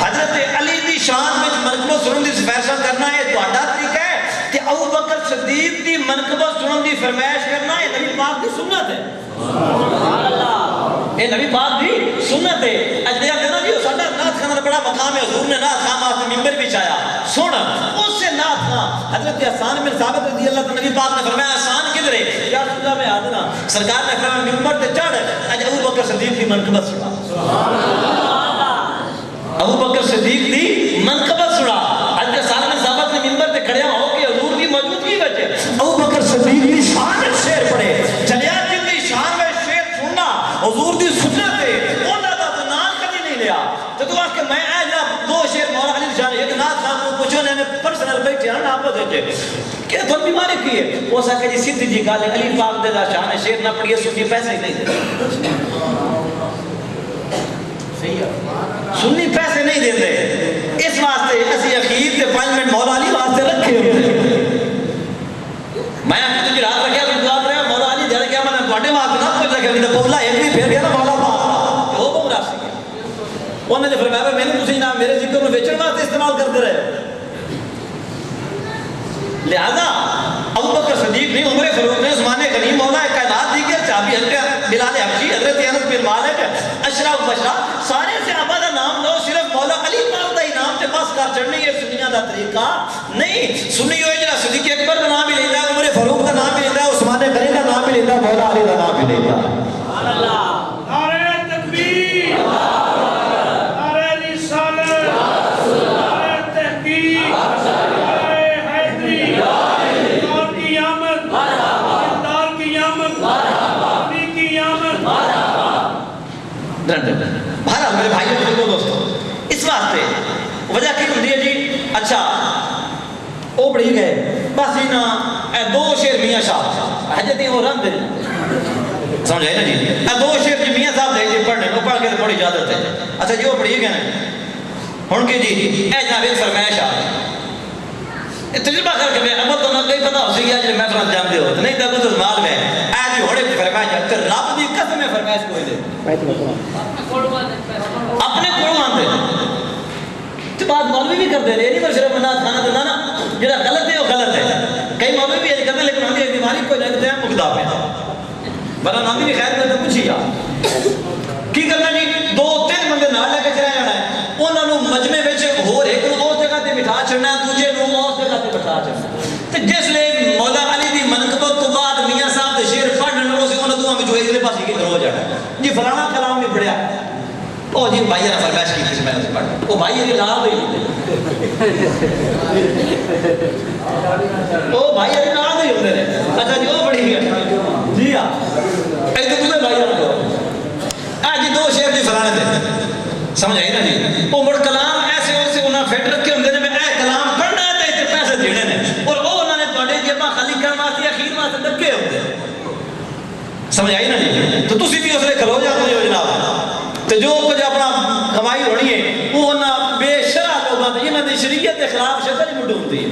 حضرت علی دی شان وچ منقبت سنن دی فیصلہ کرنا ہے تہاڈا طریقہ ہے کہ ابو بکر صدیق دی منقبت سنن دی فرمائش کرنا ہے نبی پاک دی سنت ہے. سبحان اللہ اے نبی پاک دی سنت ہے. اجدیا کہنا جی ساڈا نعت خان دا بڑا مقام ہے حضور نے نعت خان واسطے منبر بچھایا سن اس سے نعت خان حضرت حسان بن ثابت رضی اللہ عنہ نبی پاک نے فرمایا حسان کدھر ہے یا رسول اللہ میں آدنا سرکار نے فرمایا منبر تے چڑھ اج ابو بکر صدیق دی منقبت سنا. سبحان اللہ ابو بکر صدیق دی منقبت سنا. حضرت حسان بن ثابت نے منبر تے کھڑیا ہو کے حضور دی موجودگی وچ ابو بکر صدیق دی شان شعر پڑھے چلیا جن دی شان وچ شعر سننا حضور دی سنت ہے انہاں دا تو نام کبھی نہیں لیا تو تو کہ میں اے جناب دو شعر مولا علی شان ایک نعت خان کو پوچھو نے پرسنل بیٹھے ہیں آپس وچ کہ تو بیماری کی ہے وہ سا کہ جی سیدھی جی گل علی پاک دے دا شان شعر نہ پڑھیے سنی پیسے ہی نہیں دے انہوں نے فرمایا میں نے تسی نہ میرے ذکر میں ویچن واسطے استعمال کرتے رہے. لہذا ابو بکر صدیق نے، عمر فاروق نے، عثمان غنی، مولا کائنات دیگر صحابی حضرت بلال حبشی، حضرت انس بن مالک، اشراف بشرا، سارے صحابہ کا نام لو، صرف مولا علی پاک کا ہی نام تے بس کر چڑھنے. یہ سنیاں دا طریقہ نہیں. سنی ہوئے جڑا صدیق اکبر کا نام بھی لیتا ہے، عمر فاروق کا نام بھی لیتا ہے، عثمان غنی کا نام بھی لیتا ہے، مولا علی کا نام بھی لیتا ہے. سبحان اللہ. نعرہ تکبیر، نعرہ رسالت، نعرہ تحقیق، نعرہ حیدری، دار کی آمد، دار کی آمد، علی کی آمد. بہرحال میرے بھائیوں بزرگوں دوستوں، اس واسطے وجہ کی ہوتی ہے جی. اچھا وہ پڑھی گئے بس جی نا دو شیر میاں صاحب حجت وہ رن دے سمجھائے نا جی. دو شیر جی میاں صاحب دے جی پڑھنے وہ پڑھ کے بڑی اجازت ہے. اچھا جی وہ پڑھی گئے نا ہوں کہ جی اے جناب ایک فرمائش آ تجربہ کر کے میں ابل تو نہ کوئی پتا ہو سی گیا جی میں فرمائش جان دے ہو نہیں تو کچھ مال میں اے جی ہوڑے فرمائش ہے رب دی قسم میں فرمائش کوئی دے اپنے کوڑ مانتے تو بات مولوی بھی کرتے رہے نہیں پر صرف منات کھانا دینا نا جڑا غلط ہے وہ غلط ہے. کئی مولوی بھی یہ کرتے ہیں لیکن ہم یہ بیماری کوئی نہیں ہیں مقدا پہ ورنہ نام بھی خیر کرتے پوچھی جا کی کرنا جی. دو تین بندے نال لے کے چلے جانا ہے انہوں نے مجمع وچ ہور ایک نو اس جگہ تے بٹھا چھڑنا دوجے نو اس جگہ تے بٹھا چھڑنا تے جس لے مولا علی دی منقبت تو بعد میاں صاحب دے شعر پڑھن اس انہاں دوواں وچوں اگلے پاسے کی ہو جانا جی فلانا کلام نہیں پڑھیا او جی بھائی نے فرمائش کی کس میں نے پڑھ او بھائی یہ نال دے او بھائی یہ نال دے ہوندے نے. اچھا جی او پڑھی گیا جی ہاں اے تو تمہیں بھائی کو آج دو شعر دی فلانے دے سمجھ آئی نا جی. وہ مڑ کلام ایسے ویسے انہاں فٹ رکھے ہوندے نے میں اے کلام پڑھنا ہے تے پیسے دینے نے اور وہ انہوں نے تواڈے جیباں خالی کرن واسطے اخیر واسطے ڈکے ہوندے سمجھ آئی نا جی. تو تسی بھی اس لے کھلو جاندے ہو جناب تے جو کچھ اپنا کمائی ہونی ہے وہ انہاں بے شرع لوگاں تے انہاں دی شریعت کے خلاف شکل مڈ ہوندی ہے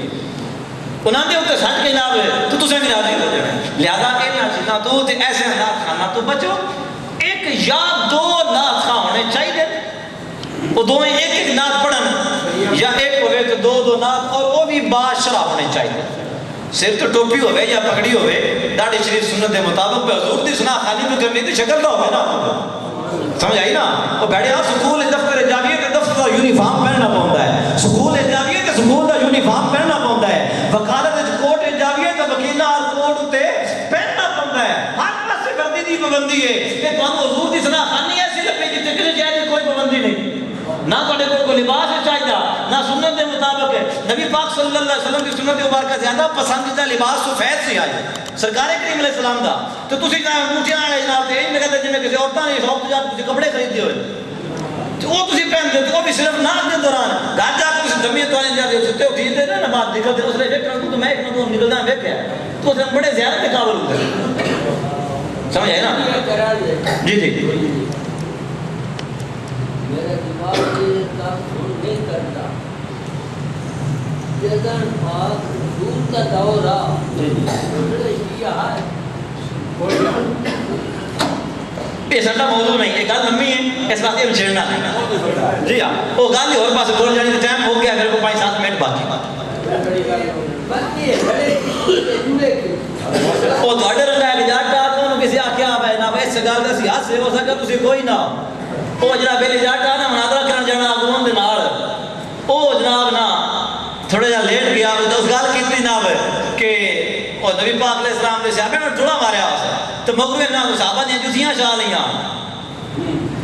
انہاں دے اوتے سٹ کے جناب تو تسیں بھی راضی ہو جانا. لہذا انہاں چیزاں تو تے ایسے نات کھانا تو بچو. ایک یا دو نات خواہ ہونے چاہیے وہ دو ایک ایک نات پڑھن یا ایک ہوئے تو دو دو نات اور وہ بھی باشرہ ہونے چاہیے. صرف تو ٹوپی ہوئے یا پگڑی ہوئے داڑھی شریف سنت کے مطابق پہ حضور دی سنا خالی تو کرنی تو شکل تو ہوئے نا سمجھ آئی نا. وہ بیڑے آپ سکول دفتر جاویے کہ دفتر کا یونیفارم پہننا پہنتا ہے سکول جاویے کہ سکول کا یونیفارم پہننا پہنتا ہے وکالت کوٹ جاویے تو وکیلہ اور کوٹ ہوتے پہننا پہنتا ہے. ہر پاسے وردی دی پابندی ہے کہ تمہیں حضور دی سنا خانی ایسی لگے جتنے کسی چاہیے کوئی پابندی نہیں نہ تھوڑے کو لباس چاہیے نہ سنت کے مطابق ہے. نبی پاک صلی اللہ علیہ وسلم کی سنت مبارکہ زیادہ پسندیدہ لباس سفید سے آئی سرکار کریم علیہ السلام دا. تو تسی انگوٹھیاں والے جناب تے نہیں کہتے جویں کسی عورتاں نے شوق جا تسی کپڑے خریدے ہوئے تو وہ تسی پہنتے تو وہ بھی صرف ناک دے دوران گھر جا کے جمعیت والے جا کے ستے اٹھی دے نا نماز نکلتے اس لیے ویکھنا تو میں ایک نو نکلدا ویکھیا تو اس بڑے زیادہ تے قابل ہوندے سمجھ آئے نا جی جی میرے دماغ یہ تاثر نہیں کرتا جدن پاک حضور کا دورہ یہ سنڈا موضوع نہیں یہ گل لمبی ہے اس واسطے ہم چھیڑنا نہیں جی ہاں وہ گل اور پاس بول جانے کا ٹائم ہو گیا میرے کو 5-7 منٹ باقی وہ تھوڑے رنگا ہے کہ جاٹا تو کسی آکھیا ہے نا اس گل دا سی ہاتھ سے ہو سکا تسی کوئی نہ وہ جناب پہلے جاٹا نا مناظرہ کرن جانا اگوں دے نال او جناب نا تھوڑا جا لیٹ گیا اس گل کیتی نہ کہ اور نبی پاک علیہ السلام دے صحابے میں ٹھڑا ماریا تو مغرب نہ صحابہ نے جوتیاں شا لیاں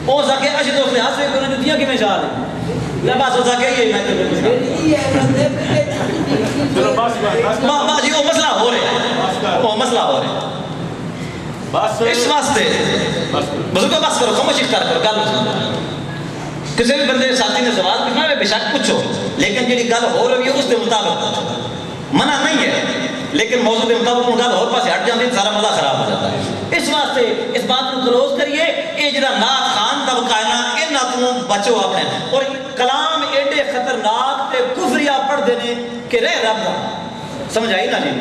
او سکے اش تو اس لحاظ سے کوئی جوتیاں کیویں شا لے لا بس ہو سکے یہ میں تو جی وہ مسئلہ ہو رہا ہے وہ مسئلہ ہو رہا ہے اس واسطے بزرگوں بس کرو خاموش اختیار کرو گل کسی بھی بندے ساتھی نے سوال کرنا ہے بے شک پوچھو لیکن جی گل ہو رہی ہے اس کے مطابق منع نہیں ہے لیکن موضوع کے مطابق گل اور پاس ہٹ جاتی سارا مزہ خراب ہو جاتا ہے اس واسطے اس بات کو کلوز کریے یہ جڑا نعت خان طبقہ ہے نا انہاں تو بچو اپنے اور کلام ایڈے خطرناک تے کفریا پڑھتے ہیں کہ رہ رب دا سمجھ آئی نا جی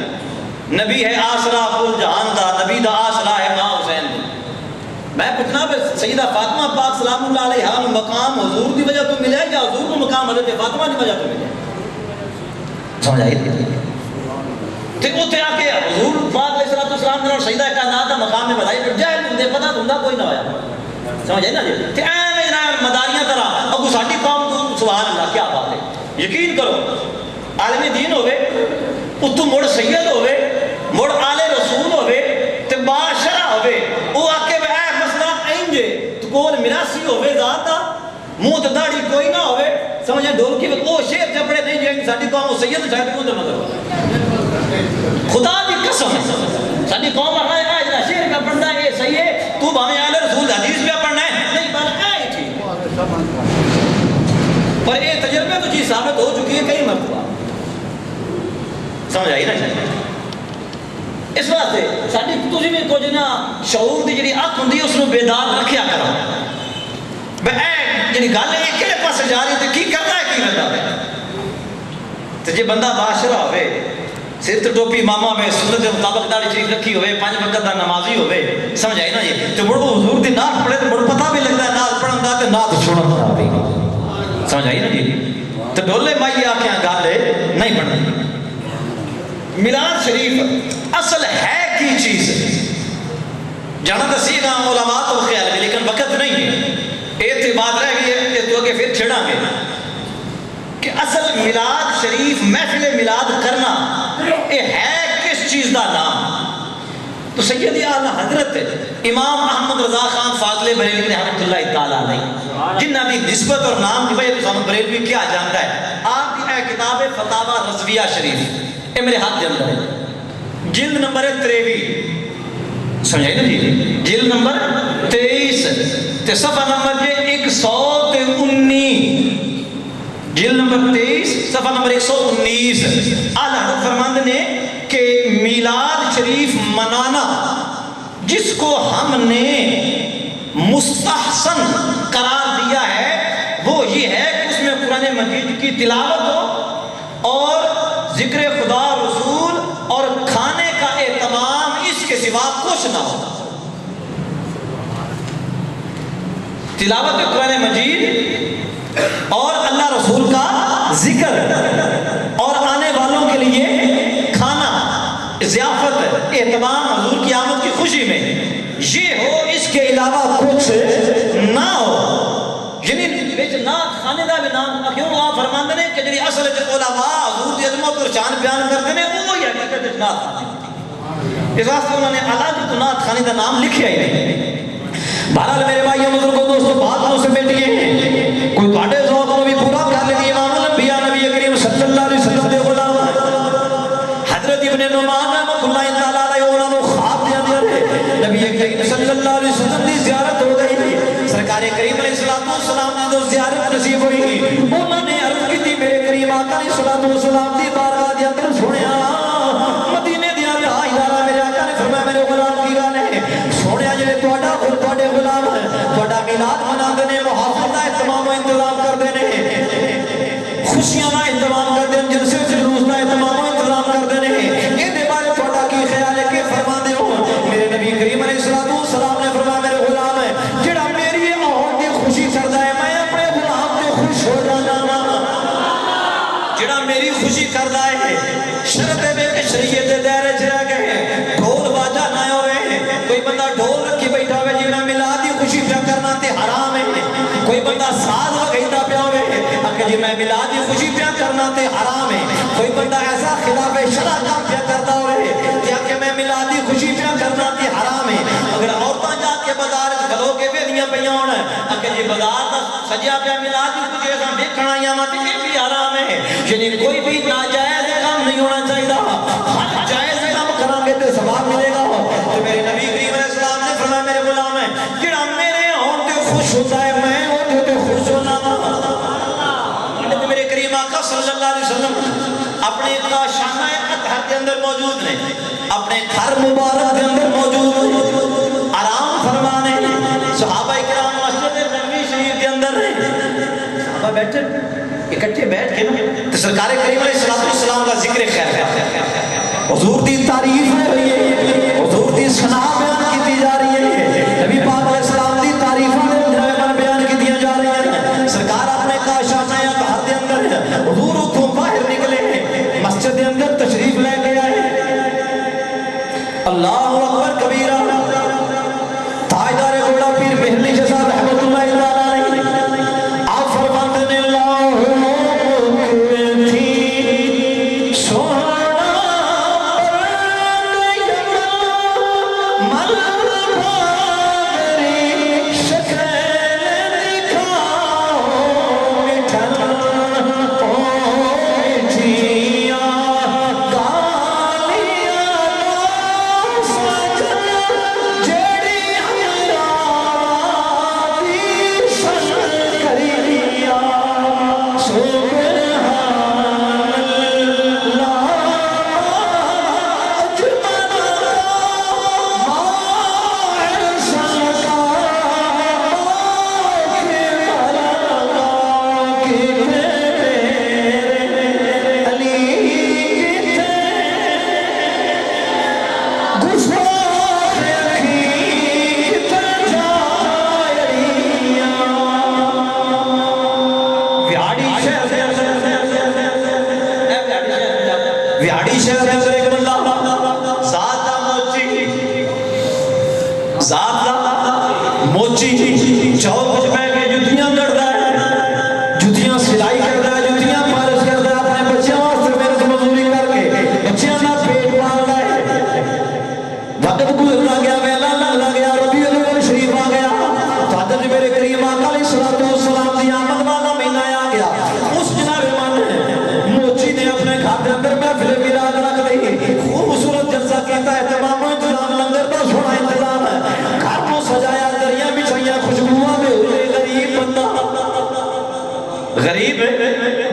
نبی ہے آسرا کل جہان دا نبی دا آسرا ہے ماں حسین دا میں پوچھنا پہ سیدہ فاطمہ پاک سلام اللہ علیہ مقام حضور دی وجہ تو ملے یا حضور کو مقام حضرت فاطمہ دی وجہ تو ملے؟ سمجھ آئی تے اوتھے آ کے حضور پاک علیہ السلام نے سیدہ کائنات دا مقام میں بدائی پھر جائے ہندے پتہ ہوندا کوئی نہ ہویا. سمجھ آئی نا جی؟ تے ایویں جناب مداریاں طرح اگو ساڈی قوم تو سبحان اللہ کیا بات ہے. یقین کرو عالم دین ہوے اتو مڑ سید ہوے مڑ آل رسول ہوے تے بادشاہ ہوے او آ کے اے مسئلہ اینجے تو کول میراثی ہوے ذات دا منہ تے داڑھی کوئی نہ ہوے سمجھے ڈول کی او شعر چپڑے نہیں جے ساڈی قوم سید صاحب کو تے مطلب خدا دی قسم ساڈی قوم ہے اے شعر کا پڑھدا ہے صحیح ہے تو بھاویں آل رسول حدیث پہ پڑھنا ہے نہیں بل اے ٹھیک پر یہ تجربے تو چیز ثابت ہو چکی ہے کئی مرتبہ. سمجھ آئی نا اس واسطے ساری تھی بھی کچھ نہ شعور کی جی اک ہوں اس کو بیدار رکھیا کرو جی گل ہے کہڑے پاس جا رہی تو کی کرنا ہے کی کرتا ہے. تو جی بندہ بادشاہ ہوئے سر تو ٹوپی ماما ہوئے سنت کے مطابق داڑھی شریف رکھی ہوئے 5 وقت کا نمازی ہوئے سمجھ آئی نا جی تو مڑ حضور دی نعت پڑھے تو مڑ پتہ بھی لگتا ہے نعت پڑھن دا تے نعت سنن دا. سمجھ آئی نا جی تو ڈولے مائی آکھیاں گل نہیں بنتی. میلاد شریف اصل ہے کی چیز جانا دسی گا علماء تو خیال ہے لیکن وقت نہیں ہے ایک بات رہ گئی ہے تو آگے پھر چھڑا گے کہ اصل میلاد شریف محفل میلاد کرنا یہ ہے کس چیز دا نام. تو سید اعلیٰ حضرت امام احمد رضا خان فاضل بریلوی رحمۃ اللہ تعالیٰ علیہ جنہ کی نسبت اور نام کی وجہ سے بریلوی کیا جانتا ہے. آپ کی کتاب فتاوی رضویہ شریف یہ میرے ہاتھ کے اندر ہے جلد نمبر 23 سمجھائی نا جی جلد نمبر 23 تے صفحہ نمبر 119 جلد نمبر 23 صفحہ نمبر 119 اعلیٰ حضرت فرماندے نے کہ میلاد شریف منانا جس کو ہم نے مستحسن قرار دیا ہے وہ یہ ہے کہ اس میں قرآن مجید کی تلاوت ہو اور ذکر خدا رسول اور کھانے کا اہتمام اس کے سوا کچھ نہ ہو. تلاوت قرآن مجید اور اللہ رسول کا ذکر اور آنے والوں کے لیے کھانا ضیافت اہتمام حضور کی آمد کی خوشی میں یہ ہو اس کے علاوہ کچھ نہ ہو. یعنی نعت خانے دا بھی نام کیوں آپ فرماندے نے کہ جڑی اصل علماء حضور دی عظمت اور شان بیان کرتے ہیں وہ ہی حقیقت نعت خانے. اس واسطے انہوں نے الگ تو نعت خانے دا نام لکھیا ہی نہیں. بہرحال میرے بھائیوں بزرگوں دوستوں بات کو سمیٹیے کوئی تواڈے ذوق کو بھی پورا کر لے. امام الانبیاء نبی کریم صلی اللہ علیہ وسلم دے غلام حضرت ابن نعمان رحمۃ اللہ تعالی علیہ انہوں نے خواب دے اندر نبی کریم صلی اللہ علیہ وسلم دی زیارت ہو گئی. سرکار کریم علیہ السلام نے جو زیارت نصیب ہوئی انہوں نے عرض کی تھی میرے کریم آقا علیہ السلام دی بارگاہ دے اندر سنیا مدینے دے تاجدار میرے آقا نے فرمایا میرے غلام کی گل ہے سنیا جے تہاڈا اور تہاڈے غلام تہاڈا میلاد مناندے نے محافل دا اہتمام و انتظام کردے نے خوشیاں دا انتظام کردے نے جلسے جلوس دا اہتمام و انتظام کردے نے اے دے بارے تہاڈا کی خیال ہے کہ فرما دیو. میرے نبی کریم علیہ السلام نے فرمایا میرے غلام ہے جڑا میری آن دی خوشی کردا ہے میں اپنے غلام تے خوش ہو جانا جڑا میری خوشی کردا ہے شرط ہے کہ شریعت دے دائرے چ رہ گئے ڈھول باجا نہ ہوئے. کوئی بندہ ڈھول رکھی بیٹھا ہوئے جی میں میلاد دی خوشی پیا کرنا تے حرام ہے. کوئی بندہ ساز وگیندا پیا ہوئے کہ جی میں میلاد دی خوشی پیا کرنا تے حرام ہے. کوئی بندہ ایسا خلاف شرع کام پیا کرتا ہوئے کہ میں میلاد دی خوشی پیا کرنا تے حرام ہے. اگر عورتاں جا کے بازار وچ کھلو کے ویلیاں پیاں ہون کہ جی بازار دا سجیا پیا میلاد دی خوشی اساں ویکھن آئیاں وا تے یہ بھی حرام ہے. یعنی کوئی بھی ناجائز کام نہیں ہونا چاہیے. ہر جائز کام کریں گے تے ثواب ملے گا. تو میرے نبی کریم علیہ السلام نے فرمایا میرے غلام ہے جڑا میرے ہون تے خوش ہوتا ہے میں اودے تے خوش ہونا. میرے کریم آقا صلی اللہ علیہ وسلم اپنے شانہ اطہر کے اندر موجود نے اپنے گھر مبارک کے اندر موجود آرام فرمانے صحابہ کرام مسجد نبوی شریف کے اندر صحابہ بیٹھے اکٹھے بیٹھ کے تو سرکار کریم علیہ السلام کا ذکر خیر ہے حضور دی تعریف ہو رہی ہے حضور دی ثنا بیان کی جا رہی ہے. نبی پاک علیہ غریب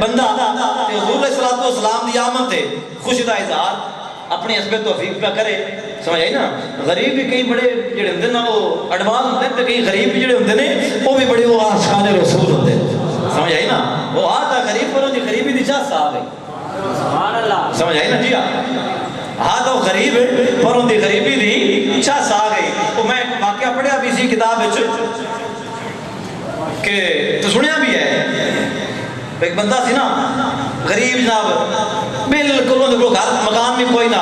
بندہ تے حضور علیہ الصلوۃ والسلام دی آمد تے خوشی دا اظہار اپنی حسب توفیق پہ کرے. سمجھ آئی نا. غریب بھی کئی بڑے جڑے ہوندے نا وہ ایڈوانس ہوندے تے کئی غریب بھی جڑے ہوندے نے وہ بھی بڑے وہ عاشقان رسول ہوندے. سمجھ آئی نا. وہ آتا غریب پر دی غریبی دی چاس آ گئی. سبحان اللہ. سمجھ آئی نا جی. ہاں تو غریب پر دی غریبی دی چاس آ گئی. تو میں واقعہ پڑھیا بھی اسی کتاب وچ کہ تو سنیا بھی ہے. ایک بندہ سی نا غریب جناب بالکل اندر گھر مکان بھی کوئی نہ.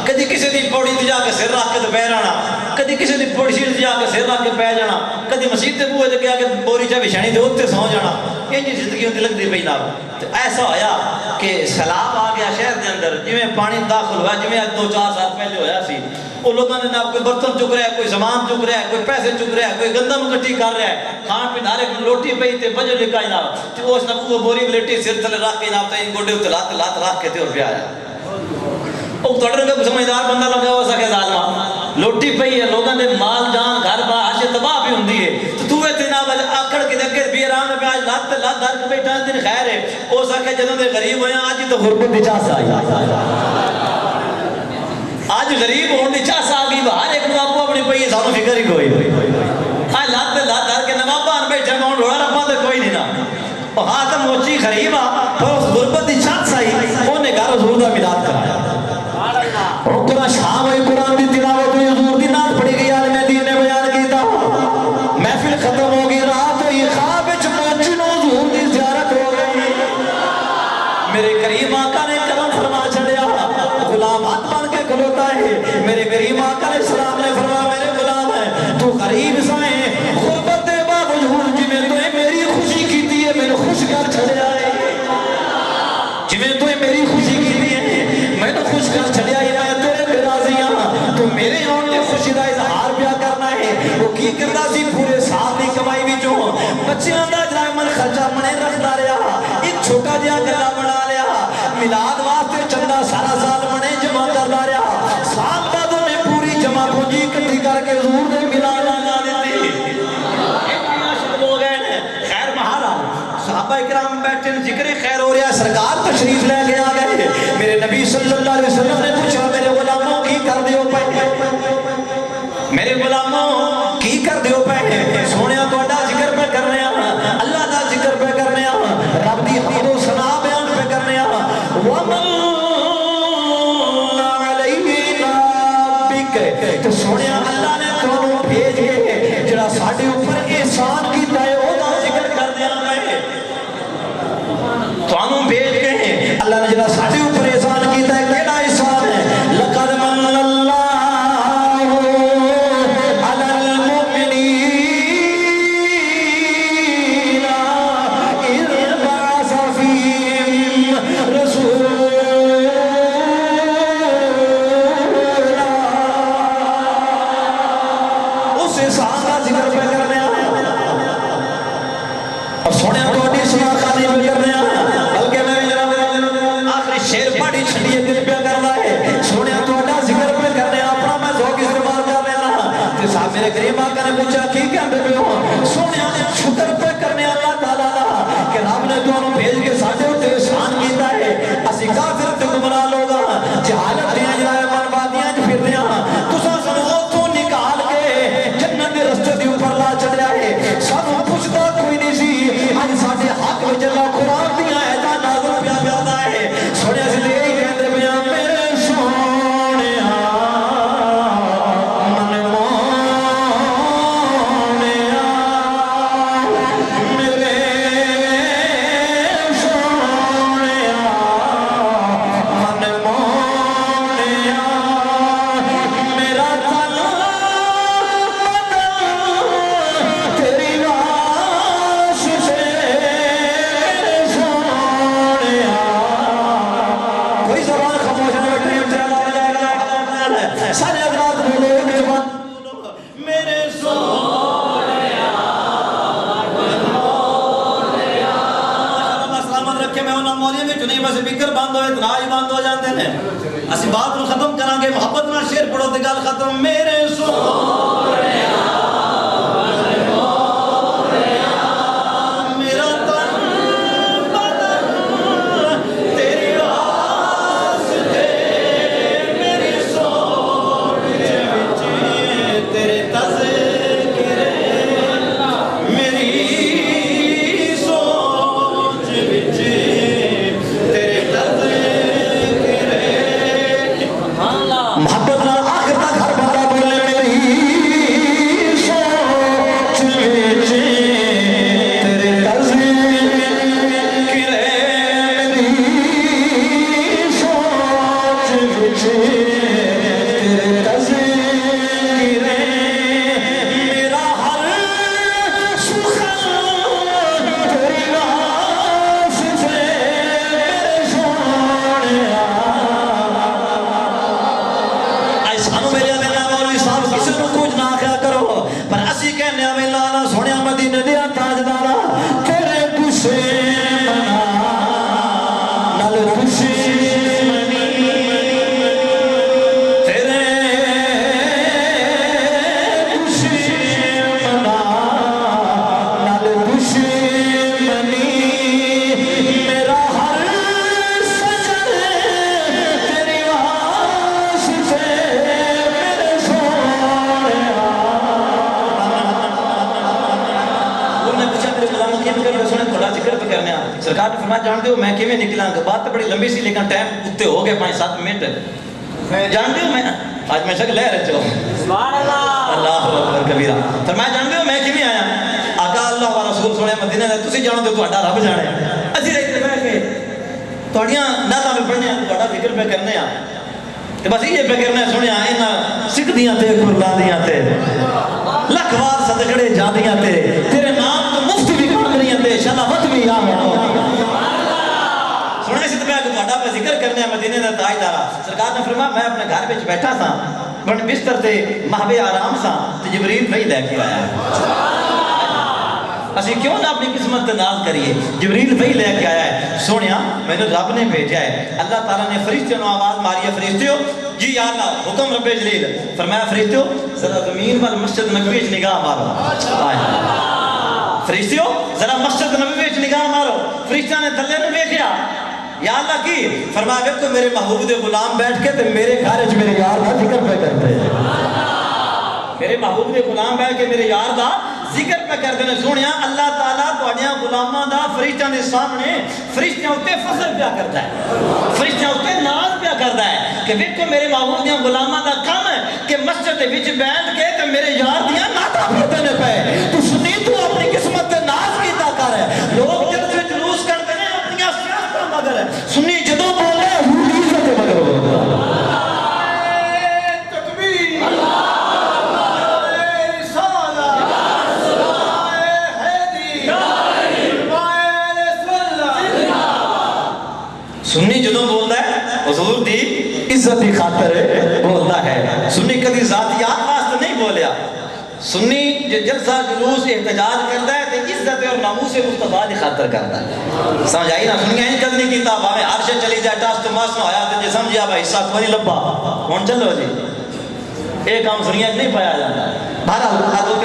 کدی کسی دی پوڑی تے جا کے سر رکھ کے پہ جانا, کدی کسی دی پوڑی تے جا کے سر رکھ کے پہ جانا, کدی مسجد تے بوئے تے گیا کہ بوری چا بچھانی تے اوتے سو جانا. یہ جی زندگی ہوندی لگدی پئی نا. تے ایسا ہویا کہ سیلاب آ گیا شہر دے اندر, جویں پانی داخل ہوا جویں 2-4 سال پہلے ہویا سی. وہ لوگوں نے کوئی برتن چک رہا ہے, کوئی سامان چک رہا ہے, کوئی پیسے چک رہا ہے, کوئی گندم اکٹھی کر رہا ہے, کھان پین ہر ایک روٹی پئی تے بجو لکھا جناب تے اس نے وہ بوری بلیٹی سر تھلے رکھ کے جناب تے گوڈے تے لات رکھ کے تے اور پیا آیا. او تڑر کا سمجھدار بندہ لگا ہوا سکے ظالما لوٹی پئی ہے, لوگوں دے مال جان گھر بار ہر تباہ بھی ہوندی ہے. تو تے جناب آکڑ کے اگے بھی آرام میں آج لات دھر کے بیٹھا دن خیر ہے. او سکے جدوں دے غریب ہویا اج تو غربت دی چاس آئی. آج غریب ہونے چاس آ گئی. ہر ایک نو آپ اپنی پئی ہے, سانو فکر ہی کوئی. آج لات دھر کے نوابان بیٹھے کون روڑا رپا تے کوئی نہیں نا. ہاں تو موچی غریب آ پر اس غربت دی چاس آئی. انہیں گھر حضور دا میلاد کرایا. اور قرآن شام ہوئی, قرآن دی تلاوت ہوئی, حضور دی نعت پڑھی گئی, عالم دین نے بیان کیتا, محفل ختم ہو گئی, رات ہوئی, خواب وچ موچی نو حضور دی زیارت ہو گئی. میرے کریم آقا نے کرم فرما چھڑیا, غلام ہاتھ بن کے کھلوتا ہے. میرے کریم آقا نے سلام نے فرمایا میرے غلام ہے تو غریب سائیں غربت دے باوجود جی میں تو میری خوشی کیتی ہے, میں خوش کر چھڑیا ہے. جی میں تو میری خوشی کیتی ہے, میں تو خوش کر چھڑیا ہے. میں تیرے پہ راضی ہاں, تو میرے آن کے خوشی دا اظہار پیا کرنا ہے. وہ کی کردا سی پورے سال دی کمائی وچوں بچیاں دا جڑا من خرچہ منے رکھدا رہیا, ایک چھوٹا جہا گلا بنا لیا, میلاد واسطے چندہ سارا سال منے جمع کردا رہیا. سال بعد نے پوری جمع پونجی اکٹھی کر کے حضور دے میلاد لگا دیتی. عاشق ہو گئے نے. خیر بہرحال صحابہ اکرام بیٹھے نے, ذکر خیر ہو رہا, سرکار تشریف لے کے آ گئے. میرے نبی صلی اللہ علیہ وسلم نے پوچھا میرے غلاموں کی کر دیو پے, میرے غلاموں کی کر دیو پے. سونیا تہاڈا ذکر پہ کرنے آ, اللہ دا ذکر پہ کرنے آ, رب دی حمد و ثنا بیان پہ کرنے آ. ومن علینا بک, تو سونیا اللہ نے تانوں بھیج کے جڑا ساڈے اوپر احسان کیتا ہے او دا ذکر کر دیا میں. تانوں بھیج کے اللہ نے جڑا ساڈے اوپر احسان کیتا ہے, کیڑا احسان ہے؟ لقد من اللہ علی المؤمنین اذ بعث فیہم رسولا. اس احسان کا ذکر پہ کرنے آیا. اور سونے تہاڈی سنا خالی پہ کرنے آیا, بلکہ میں آخری شیر پاڑی چھڑیے دل پہ کرنا ہے. سونے تہاڈا ذکر پہ کرنے اپنا میں ذوق استعمال کر لینا. تے صاحب میرے کریم آقا نے پوچھا کی کہندے پے ہو؟ سونے نے شکر پہ کرنے اللہ تعالیٰ دا کہ رب نے تانوں بھیج کے ساڈے تے احسان کیتا ہے. اسی کافر تے گمراہ لوگ جہالت دیاں جڑا من بادیاں وچ پھر رہے ہاں, تساں سانوں اوتھوں نکال کے جنت دے رستے دے اوپر لا چڑھیا ہے. سانوں پوچھدا کوئی نہیں سی. اج ساڈے حق وچ اللہ قرآن دیاں آیاتاں نازل پیا کردا ہے. سونے اسی تے یہی کہندے پے ہاں میرے سونیا من مونیا, میرے سونیا من مونیا, میرا تن تیری لاش سے سونیا. کوئی زبان خاموش نہ بیٹھے, سارے حضرات بولو ایک زبان میرے سونیا اللہ سلامت رکھے. میں انہاں مولیاں وچ نہیں, بس فکر بند ہوئے تناج بند ہو جاندے نے. اسی بات نو ختم کران گے, محبت نال شعر پڑھو تے گل ختم. میرے سونیا میرا تن رسول نے پوچھا میرے غلام کیوں کر رہے سنے تھوڑا ذکر پہ کرنے سرکار نے فرمایا جانتے ہو میں کیویں نکلاں گا بات تو بڑی لمبی سی لیکن ٹائم اتے ہو گئے 5-7 منٹ جانتے ہو میں آج میں شک لے رہے ہو سبحان اللہ اللہ اکبر کبیرہ فرمایا جانتے ہو میں کیویں آیا آقا اللہ و رسول سنے مدینہ دے تسی جانتے ہو تہاڈا رب جانے اسی رہتے بیٹھ کے تہاڈیاں نعتاں پہ پڑھنے تہاڈا ذکر پہ کرنے تے بس یہ پہ کرنے سنیا انہاں سکھدیاں تے قربانیاں تے لکھ وار صدقڑے جادیاں تے تیرے نام تو مفت بھی کر رہی تے شلافت بھی آ سننے سے پہ تہاڈا پہ ذکر کرنے مدینے دا تاجدار سرکار نے فرمایا میں اپنے گھر وچ بیٹھا سا بن بستر تے محو آرام سا تے جبریل بھائی لے کے آیا اسی کیوں نہ اپنی قسمت ناز کریے جبریل بھائی لے کے آیا ہے سونیا میں نے رب نے بھیجا ہے اللہ تعالیٰ نے فرشتوں نے آواز ماری ہے فرشتوں جی یا اللہ حکم رب جلیل فرمایا فرشتوں ذرا زمین پر مسجد نبوی وچ نگاہ مارو فرشتوں ذرا مسجد نبوی وچ نگاہ مارو فرشتوں نے تھلے نوں ویکھیا یا اللہ کی فرمایا دیکھو میرے محبوب دے غلام بیٹھ کے تے میرے گھر وچ میرے یار دا ذکر پہ کرتے ہیں میرے محبوب دے غلام بیٹھ کے میرے یار دا ذکر پہ کرتے ہیں سونیا اللہ تعالیٰ تواڈیاں غلاماں دا فرشتیاں دے سامنے فرشتیاں اُتے فضل پیا کرتا ہے فرشتیاں اُتے ناز پیا کرتا ہے کہ ویکھو میرے محبوب دیاں غلاماں دا کم ہے کہ مسجد دے وچ بیٹھ کے تے میرے یار دیاں نعتاں پڑھدے نے پے تو سنی تو اپنی قسمت تے ناز کیتا کر ہے لوگ جلسے جلوس کرتے ہیں اپنی سیاستاں مگر ہے سنی جدوں بولے حضور عزت مگر بولے سنی جدوں بولتا ہے حضور دی عزت کی خاطر بولتا ہے سنی کبھی ذاتیات واسطے نہیں بولیا سنی جو جلسہ جلوس احتجاج کرتا ہے تو عزت اور ناموس مصطفیٰ کی خاطر کرتا ہے سمجھ آئی نا سنی این کد نہیں کیتا باویں عرش چلی جائے ٹاس تو ماس نہ ہویا تے جے سمجھیا بھائی حصہ کوئی لبا ہن چلو جی اے کام سنیا نہیں پایا جاتا بہرحال